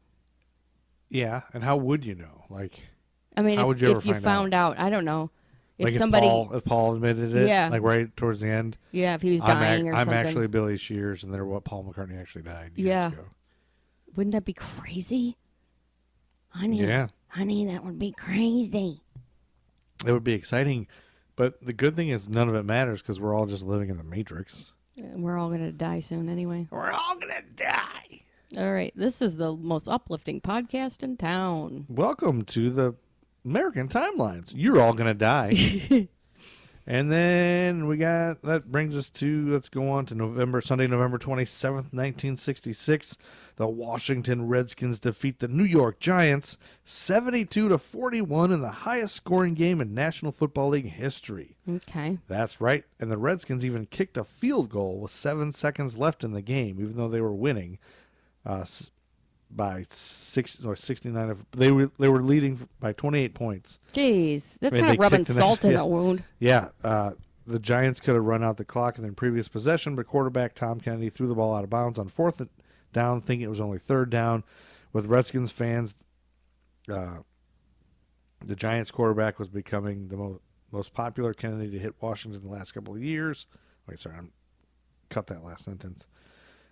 yeah, and how would you know? Like, I mean, if you found out, I don't know. If somebody, if Paul admitted it, like right towards the end. Yeah, if he was dying or something. I'm actually Billy Shears, and they're what Paul McCartney actually died years ago. Wouldn't that be crazy? Honey, that would be crazy. It would be exciting, but the good thing is none of it matters because we're all just living in the Matrix. Yeah, we're all going to die soon anyway. We're all going to die. All right, this is the most uplifting podcast in town. Welcome to the American Timelines. You're all going to die. And then that brings us to, let's go on to Sunday, November 27th, 1966. The Washington Redskins defeat the New York Giants 72-41 in the highest scoring game in National Football League history. Okay. That's right. And the Redskins even kicked a field goal with 7 seconds left in the game, even though they were winning by 69. They were leading by 28 points. Jeez, that's kind of rubbing salt in a wound. Yeah, the Giants could have run out the clock in their previous possession, but quarterback Tom Kennedy threw the ball out of bounds on 4th down, thinking it was only 3rd down. With Redskins fans, the Giants quarterback was becoming the most popular candidate to hit Washington in the last couple of years. Cut that last sentence.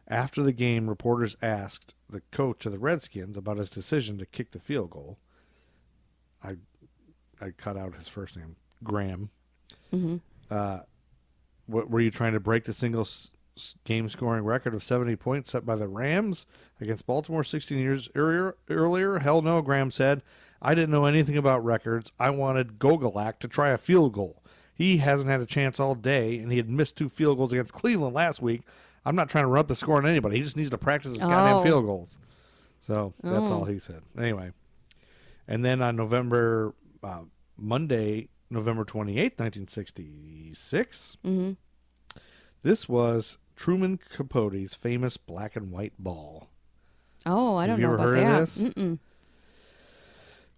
After the game, reporters asked the coach of the Redskins about his decision to kick the field goal. I cut out his first name, Graham. Mm-hmm. What were you trying to break the single game scoring record of 70 points set by the Rams against Baltimore 16 years earlier? Hell no, Graham said. I didn't know anything about records. I wanted Gogolak to try a field goal. He hasn't had a chance all day, and he had missed 2 field goals against Cleveland last week. I'm not trying to run up the score on anybody. He just needs to practice his goddamn field goals. So that's all he said. Anyway. And then on Monday, November 28th, 1966. This was Truman Capote's famous black and white ball. Oh, I don't Have you know ever about heard that. of this? Mm-mm.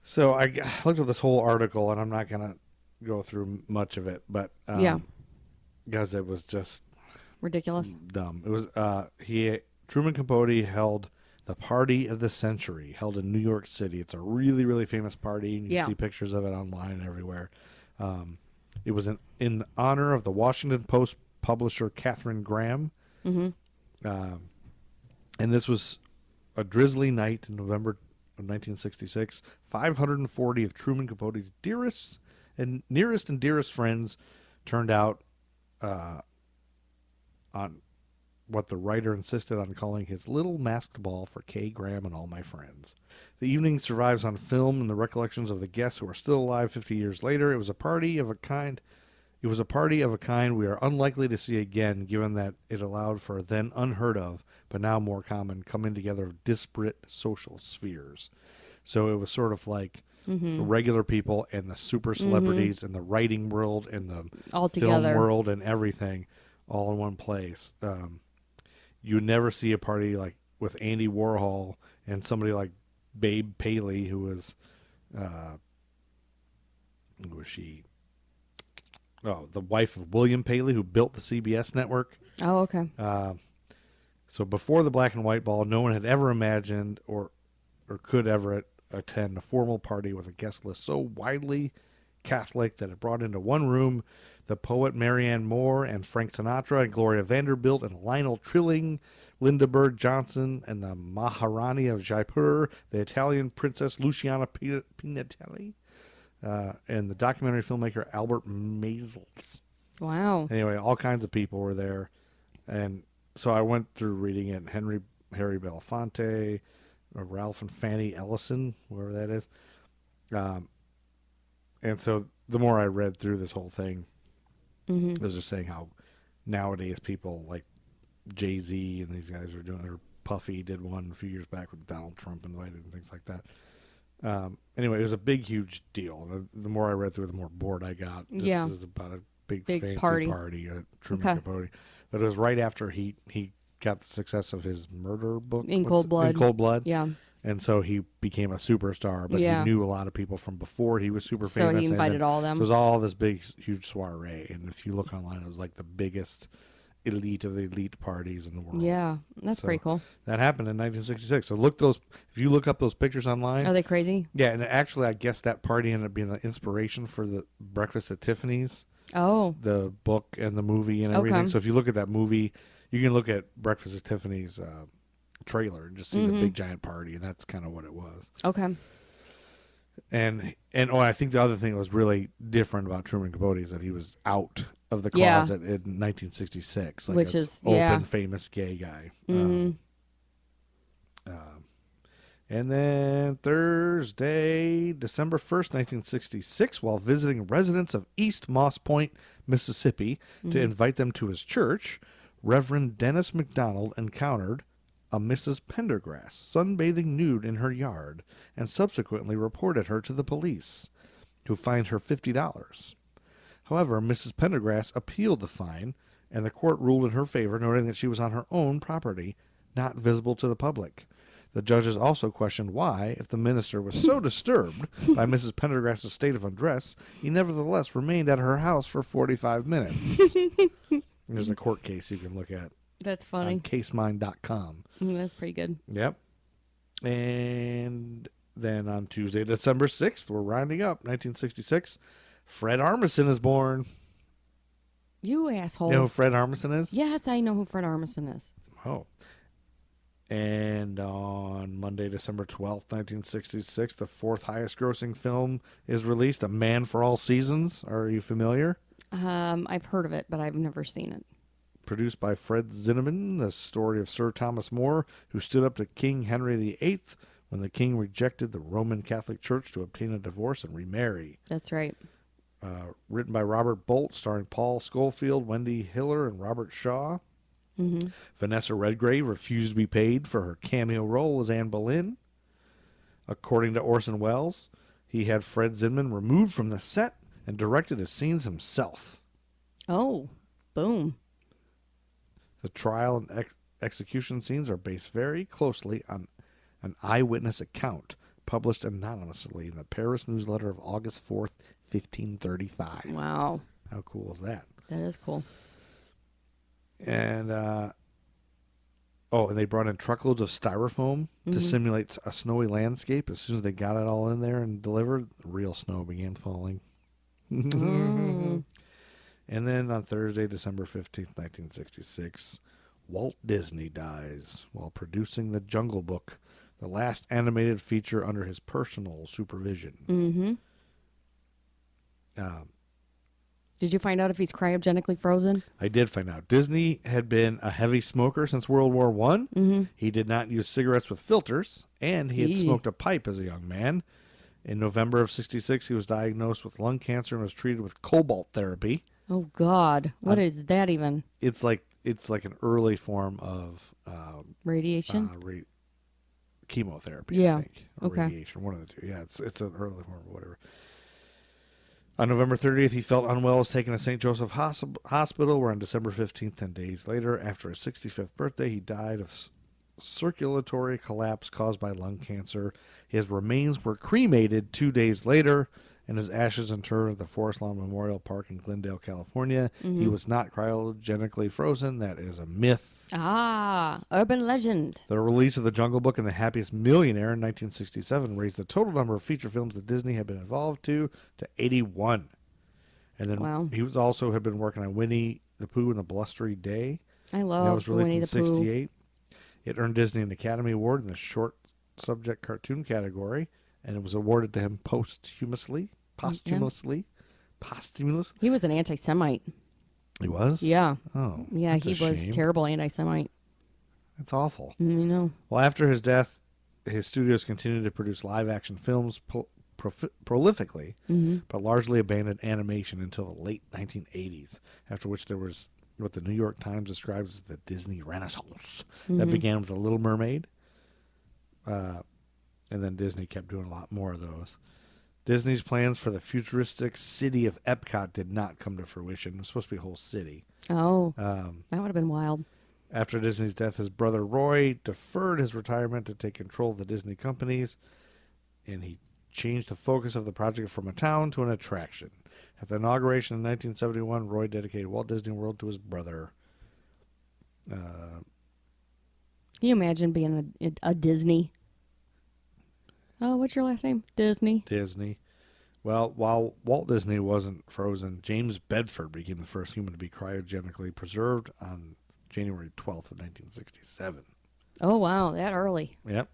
So I looked at this whole article, and I'm not going to go through much of it, but Yeah. because it was just Ridiculous. dumb. It was Truman Capote held the party of the century, held in New York City. It's a really, really famous party, and you Yeah. can see pictures of it online and everywhere. It was in honor of the Washington Post publisher Katharine Graham. And this was a drizzly night in November of 1966. 540 of Truman Capote's nearest and dearest friends turned out on what the writer insisted on calling his little masked ball for Kay Graham and all my friends. The evening survives on film in the recollections of the guests who are still alive 50 years later. It was a party of a kind we are unlikely to see again, given that it allowed for a then unheard of, but now more common, coming together of disparate social spheres. So it was sort of like the regular people and the super celebrities and the writing world and the All film together. world and everything all in one place. You would never see a party like with Andy Warhol and somebody like Babe Paley, who was she? Oh, the wife of William Paley, who built the CBS network. Oh, okay. So before the black and white ball, no one had ever imagined or could ever attend a formal party with a guest list so widely Catholic that it brought into one room the poet Marianne Moore and Frank Sinatra and Gloria Vanderbilt and Lionel Trilling, Linda Bird Johnson and the Maharani of Jaipur, the Italian princess Luciana Pinatelli, and the documentary filmmaker Albert Maysles. Wow. Anyway, all kinds of people were there. And so I went through reading it. Harry Belafonte, Ralph and Fanny Ellison, whoever that is. And so the more I read through this whole thing, it was just saying how nowadays people like Jay-Z and these guys are doing, or Puffy did one a few years back with Donald Trump invited and things like that. Anyway, it was a big, huge deal. The more I read through it, the more bored I got. This is about a big fancy party at Truman Capote. But it was right after he got the success of his murder book. In Cold Blood. In Cold Blood. Yeah. And so he became a superstar, but he knew a lot of people from before he was super famous. So he invited all of them. So it was all this big, huge soiree. And if you look online, it was like the biggest elite of the elite parties in the world. Yeah, that's pretty cool. That happened in 1966. So if you look up those pictures online. Are they crazy? Yeah, and actually I guess that party ended up being the inspiration for the Breakfast at Tiffany's. Oh. The book and the movie and everything. So if you look at that movie, you can look at Breakfast at Tiffany's trailer and just see the big giant party, and that's kind of what it was. Okay. And I think the other thing that was really different about Truman Capote is that he was out of the closet in 1966, like which this is open, famous gay guy. And then Thursday, December 1st, 1966, while visiting residents of East Moss Point, Mississippi, to invite them to his church, Reverend Dennis McDonald encountered a Mrs. Pendergrass sunbathing nude in her yard and subsequently reported her to the police, who fined her $50. However, Mrs. Pendergrass appealed the fine, and the court ruled in her favor, noting that she was on her own property, not visible to the public. The judges also questioned why, if the minister was so disturbed by Mrs. Pendergrass's state of undress, he nevertheless remained at her house for 45 minutes. There's a court case you can look at. That's funny. On casemind.com. That's pretty good. Yep. And then on Tuesday, December 6th, we're rounding up, 1966, Fred Armisen is born. You asshole. You know who Fred Armisen is? Yes, I know who Fred Armisen is. Oh. And on Monday, December 12th, 1966, the fourth highest grossing film is released, A Man for All Seasons. Are you familiar? I've heard of it, but I've never seen it. Produced by Fred Zinnemann, the story of Sir Thomas More, who stood up to King Henry VIII when the king rejected the Roman Catholic Church to obtain a divorce and remarry. That's right. Written by Robert Bolt, starring Paul Schofield, Wendy Hiller, and Robert Shaw. Vanessa Redgrave refused to be paid for her cameo role as Anne Boleyn. According to Orson Welles, he had Fred Zinnemann removed from the set and directed his scenes himself. Oh, boom. The trial and execution scenes are based very closely on an eyewitness account published anonymously in the Paris newsletter of August 4th, 1535. Wow. How cool is that? That is cool. And, and they brought in truckloads of styrofoam to simulate a snowy landscape. As soon as they got it all in there and delivered, real snow began falling. And then on Thursday, December 15th, 1966, Walt Disney dies while producing The Jungle Book, the last animated feature under his personal supervision. Mm-hmm. Did you find out if he's cryogenically frozen? I did find out. Disney had been a heavy smoker since World War I. Mm-hmm. He did not use cigarettes with filters, and he had smoked a pipe as a young man. In November of 66, he was diagnosed with lung cancer and was treated with cobalt therapy. Oh, God. What is that even? It's like an early form of Radiation? chemotherapy, Yeah. I think. Or Okay. radiation, one of the two. Yeah, it's an early form of whatever. On November 30th, he felt unwell, was taken to St. Joseph Hospital, where on December 15th, 10 days later, after his 65th birthday, he died of circulatory collapse caused by lung cancer. His remains were cremated 2 days later, and his ashes interred at the Forest Lawn Memorial Park in Glendale, California. He was not cryogenically frozen. That is a myth. Ah, urban legend. The release of The Jungle Book and The Happiest Millionaire in 1967 raised the total number of feature films that Disney had been involved to 81. And then Wow. he was also had been working on Winnie the Pooh and the Blustery Day. I And that love was released Winnie in the Pooh. 68. It earned Disney an Academy Award in the short subject cartoon category, and it was awarded to him posthumously. He was an anti-Semite. He was? Yeah. Oh. Yeah, that's he a was shame. terrible anti-Semite. That's awful. You know. Well, after his death, his studios continued to produce live-action films prolifically, but largely abandoned animation until the late 1980s, after which there was what the New York Times describes as the Disney Renaissance. That began with The Little Mermaid, and then Disney kept doing a lot more of those. Disney's plans for the futuristic city of Epcot did not come to fruition. It was supposed to be a whole city. Oh, that would have been wild. After Disney's death, his brother Roy deferred his retirement to take control of the Disney companies, and he changed the focus of the project from a town to an attraction. At the inauguration in 1971, Roy dedicated Walt Disney World to his brother. Can you imagine being a Disney? Oh, what's your last name? Disney. Well, while Walt Disney wasn't frozen, James Bedford became the first human to be cryogenically preserved on January 12th of 1967. Oh, wow. That early. Yep.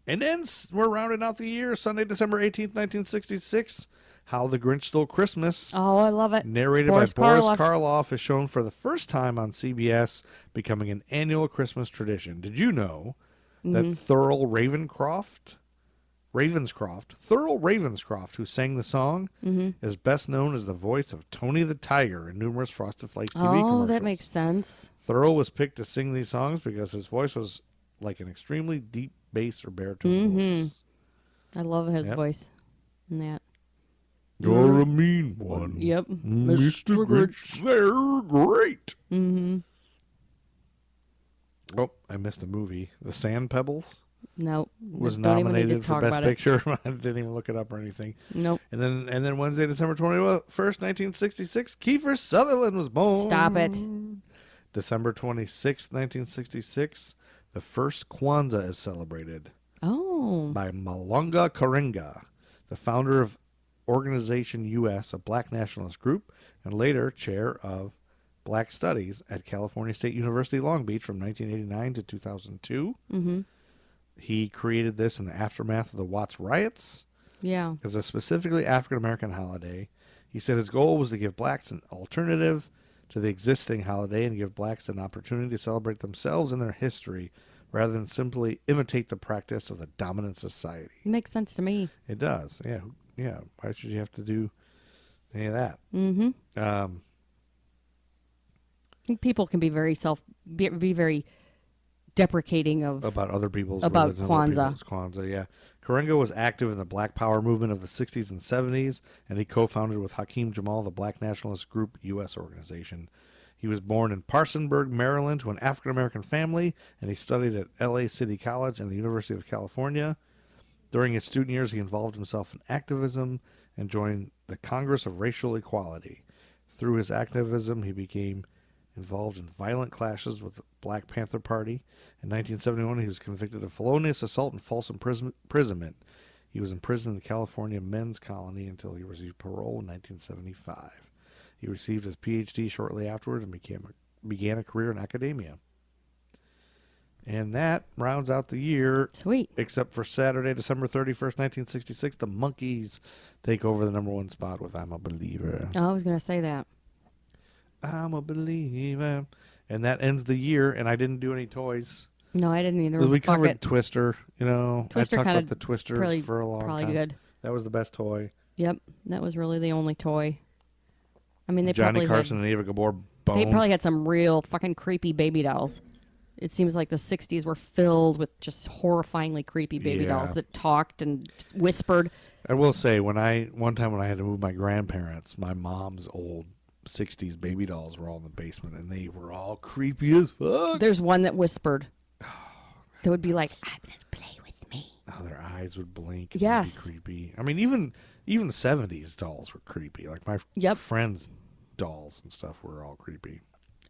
And then we're rounding out the year, Sunday, December 18th, 1966. How the Grinch Stole Christmas, Oh, I love it. narrated Boris by Boris Karloff. Karloff, is shown for the first time on CBS, becoming an annual Christmas tradition. Did you know that Thurl Ravenscroft, who sang the song, is best known as the voice of Tony the Tiger in numerous Frosted Flakes TV commercials? Oh, that makes sense. Thurl was picked to sing these songs because his voice was like an extremely deep bass or baritone voice. I love his Yep. voice in that. You're a mean one. Yep. Mr. Grinch, they're great. Oh, I missed a movie. The Sand Pebbles Nope. was Don't even need to nominated for talk Best about it. Picture. I didn't even look it up or anything. Nope. And then Wednesday, December 21st, 1966, Kiefer Sutherland was born. Stop it. December 26th, 1966, the first Kwanzaa is celebrated Oh. by Malunga Karenga, the founder of Organization US, a black nationalist group, and later chair of Black Studies at California State University, Long Beach from 1989 to 2002. He created this in the aftermath of the Watts riots Yeah. as a specifically African-American holiday. He said his goal was to give blacks an alternative to the existing holiday and give blacks an opportunity to celebrate themselves and their history rather than simply imitate the practice of the dominant society. Makes sense to me. It does. Yeah. Yeah. Why should you have to do any of that? I think people can be very be very deprecating of about other people's about religion, Kwanzaa. other people's Kwanzaa, yeah. Karenga was active in the Black Power movement of the 60s and 70s, and he co-founded with Hakeem Jamal the Black Nationalist Group U.S. organization. He was born in Parsonsburg, Maryland, to an African-American family, and he studied at L.A. City College and the University of California. During his student years, he involved himself in activism and joined the Congress of Racial Equality. Through his activism, he became involved in violent clashes with the Black Panther Party. In 1971, he was convicted of felonious assault and false imprisonment. He was imprisoned in the California Men's Colony until he received parole in 1975. He received his Ph.D. shortly afterward and began a career in academia. And that rounds out the year. Sweet. Except for Saturday, December 31st, 1966, the Monkees take over the number one spot with I'm a Believer. Oh, I was going to say that. I'm a believer. And that ends the year, and I didn't do any toys. No, I didn't either. We covered Fuck it. Twister, Twister I talked kinda about the Twister for a long probably time. good. That was the best toy. Yep, that was really the only toy. I mean, they Johnny probably Carson and Eva Gabor Bone. They probably had some real fucking creepy baby dolls. It seems like the 60s were filled with just horrifyingly creepy baby dolls that talked and just whispered. I will say, one time when I had to move my grandparents, my mom's old 60s baby dolls were all in the basement, and they were all creepy as fuck. There's one that whispered. That would be like, I'm going to play with me. Oh, their eyes would blink. And yes. Be creepy. I mean, even 70s dolls were creepy. Like my friends' dolls and stuff were all creepy.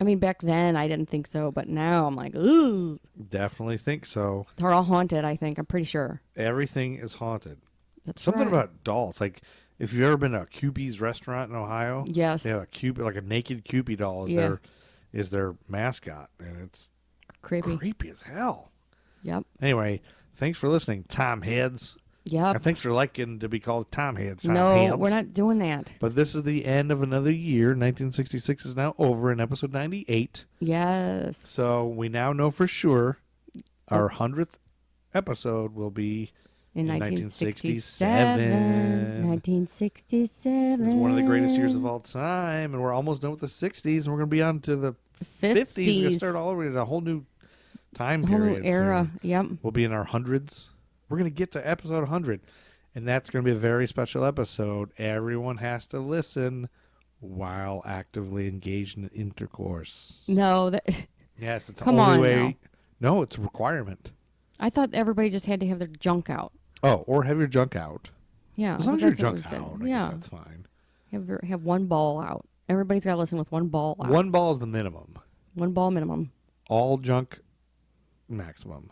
I mean, back then I didn't think so, but now I'm like, ooh. Definitely think so. They're all haunted, I think. I'm pretty sure. Everything is haunted. That's Something right. about dolls. Like, if you've ever been to a Kewpie's restaurant in Ohio, yes, they have like a naked Kewpie doll is their mascot, and it's creepy as hell. Yep. Anyway, thanks for listening, Tom Heads. Yep. And thanks for liking to be called Tom Heads. No, we're not doing that. But this is the end of another year. 1966 is now over in episode 98. Yes. So we now know for sure our 100th episode will be in 1967. 1967. It's one of the greatest years of all time, and we're almost done with the 60s, and we're going to be on to the 50s. We're going to start all over in a whole new time period. Whole new era. Soon. Yep. We'll be in our hundreds. We're going to get to episode 100, and that's going to be a very special episode. Everyone has to listen while actively engaged in intercourse. No. Yes, it's the Come only on way. now. No, it's a requirement. I thought everybody just had to have their junk out. Oh, or have your junk out. Yeah. As long as your that's what junk's we said. out, I yeah. guess that's fine. Have one ball out. Everybody's got to listen with one ball out. One ball is the minimum. One ball minimum. All junk maximum.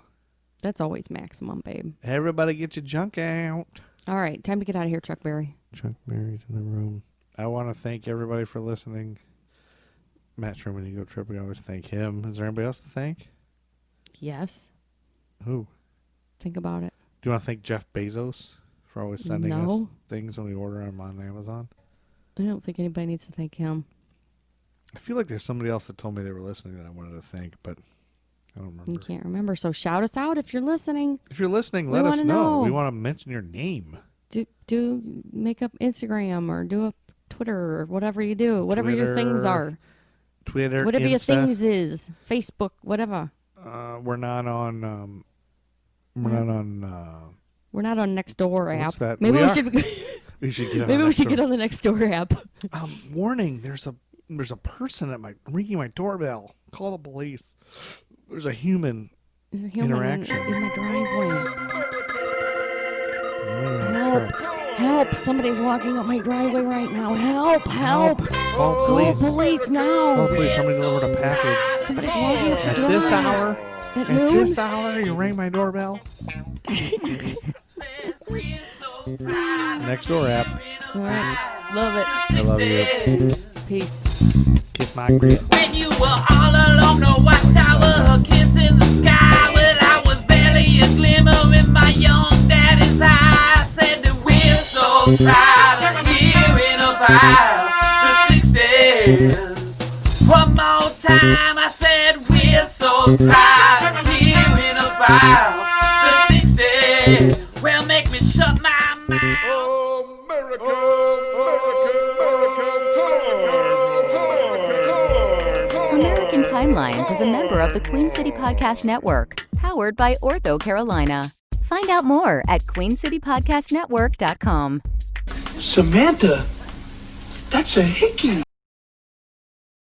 That's always maximum, babe. Everybody get your junk out. All right, time to get out of here, Chuck Berry. Chuck Berry's in the room. I want to thank everybody for listening. Matt Truman, you go trip. We always thank him. Is there anybody else to thank? Yes. Who? Think about it. Do you want to thank Jeff Bezos for always sending us No. things when we order them on Amazon? I don't think anybody needs to thank him. I feel like there's somebody else that told me they were listening that I wanted to thank, but I don't remember. You can't remember, so shout us out if you're listening. If you're listening, We let us wanna know. know. We want to mention your name. Do make up Instagram or do a Twitter or whatever you do. Whatever your things are. Twitter, Whatever your Insta. things is. Facebook, whatever. We're not on. We're not on. We're not on Nextdoor app. What's that? Maybe We we are. should. We should get on Maybe the we should Nextdoor. get on the Nextdoor app. Warning! There's a person at ringing my doorbell. Call the police. There's a human. There's a human Interaction. in my driveway. Help! Help! Somebody's walking up my driveway right now. Help! Help! Call Call police! police now! Call police! Somebody delivered a package. Somebody's walking up the At drive. this hour. At At noon? this hour, you rang my doorbell. Next door app. All right. Love it. I love you. Peace. Kiss my grit. When you were all alone, no watchtower, kiss in the sky. Well, I was barely a glimmer in my young daddy's eye. I said that we're so tired of hearing about the 60s. One more time, I said we're so tired of hearing about the 60s. Well, make me shut my mouth. American Timelines is a member member of the Queen City Podcast Network, powered by Ortho Carolina. Find out more at queencitypodcastnetwork.com. Samantha, that's a hickey.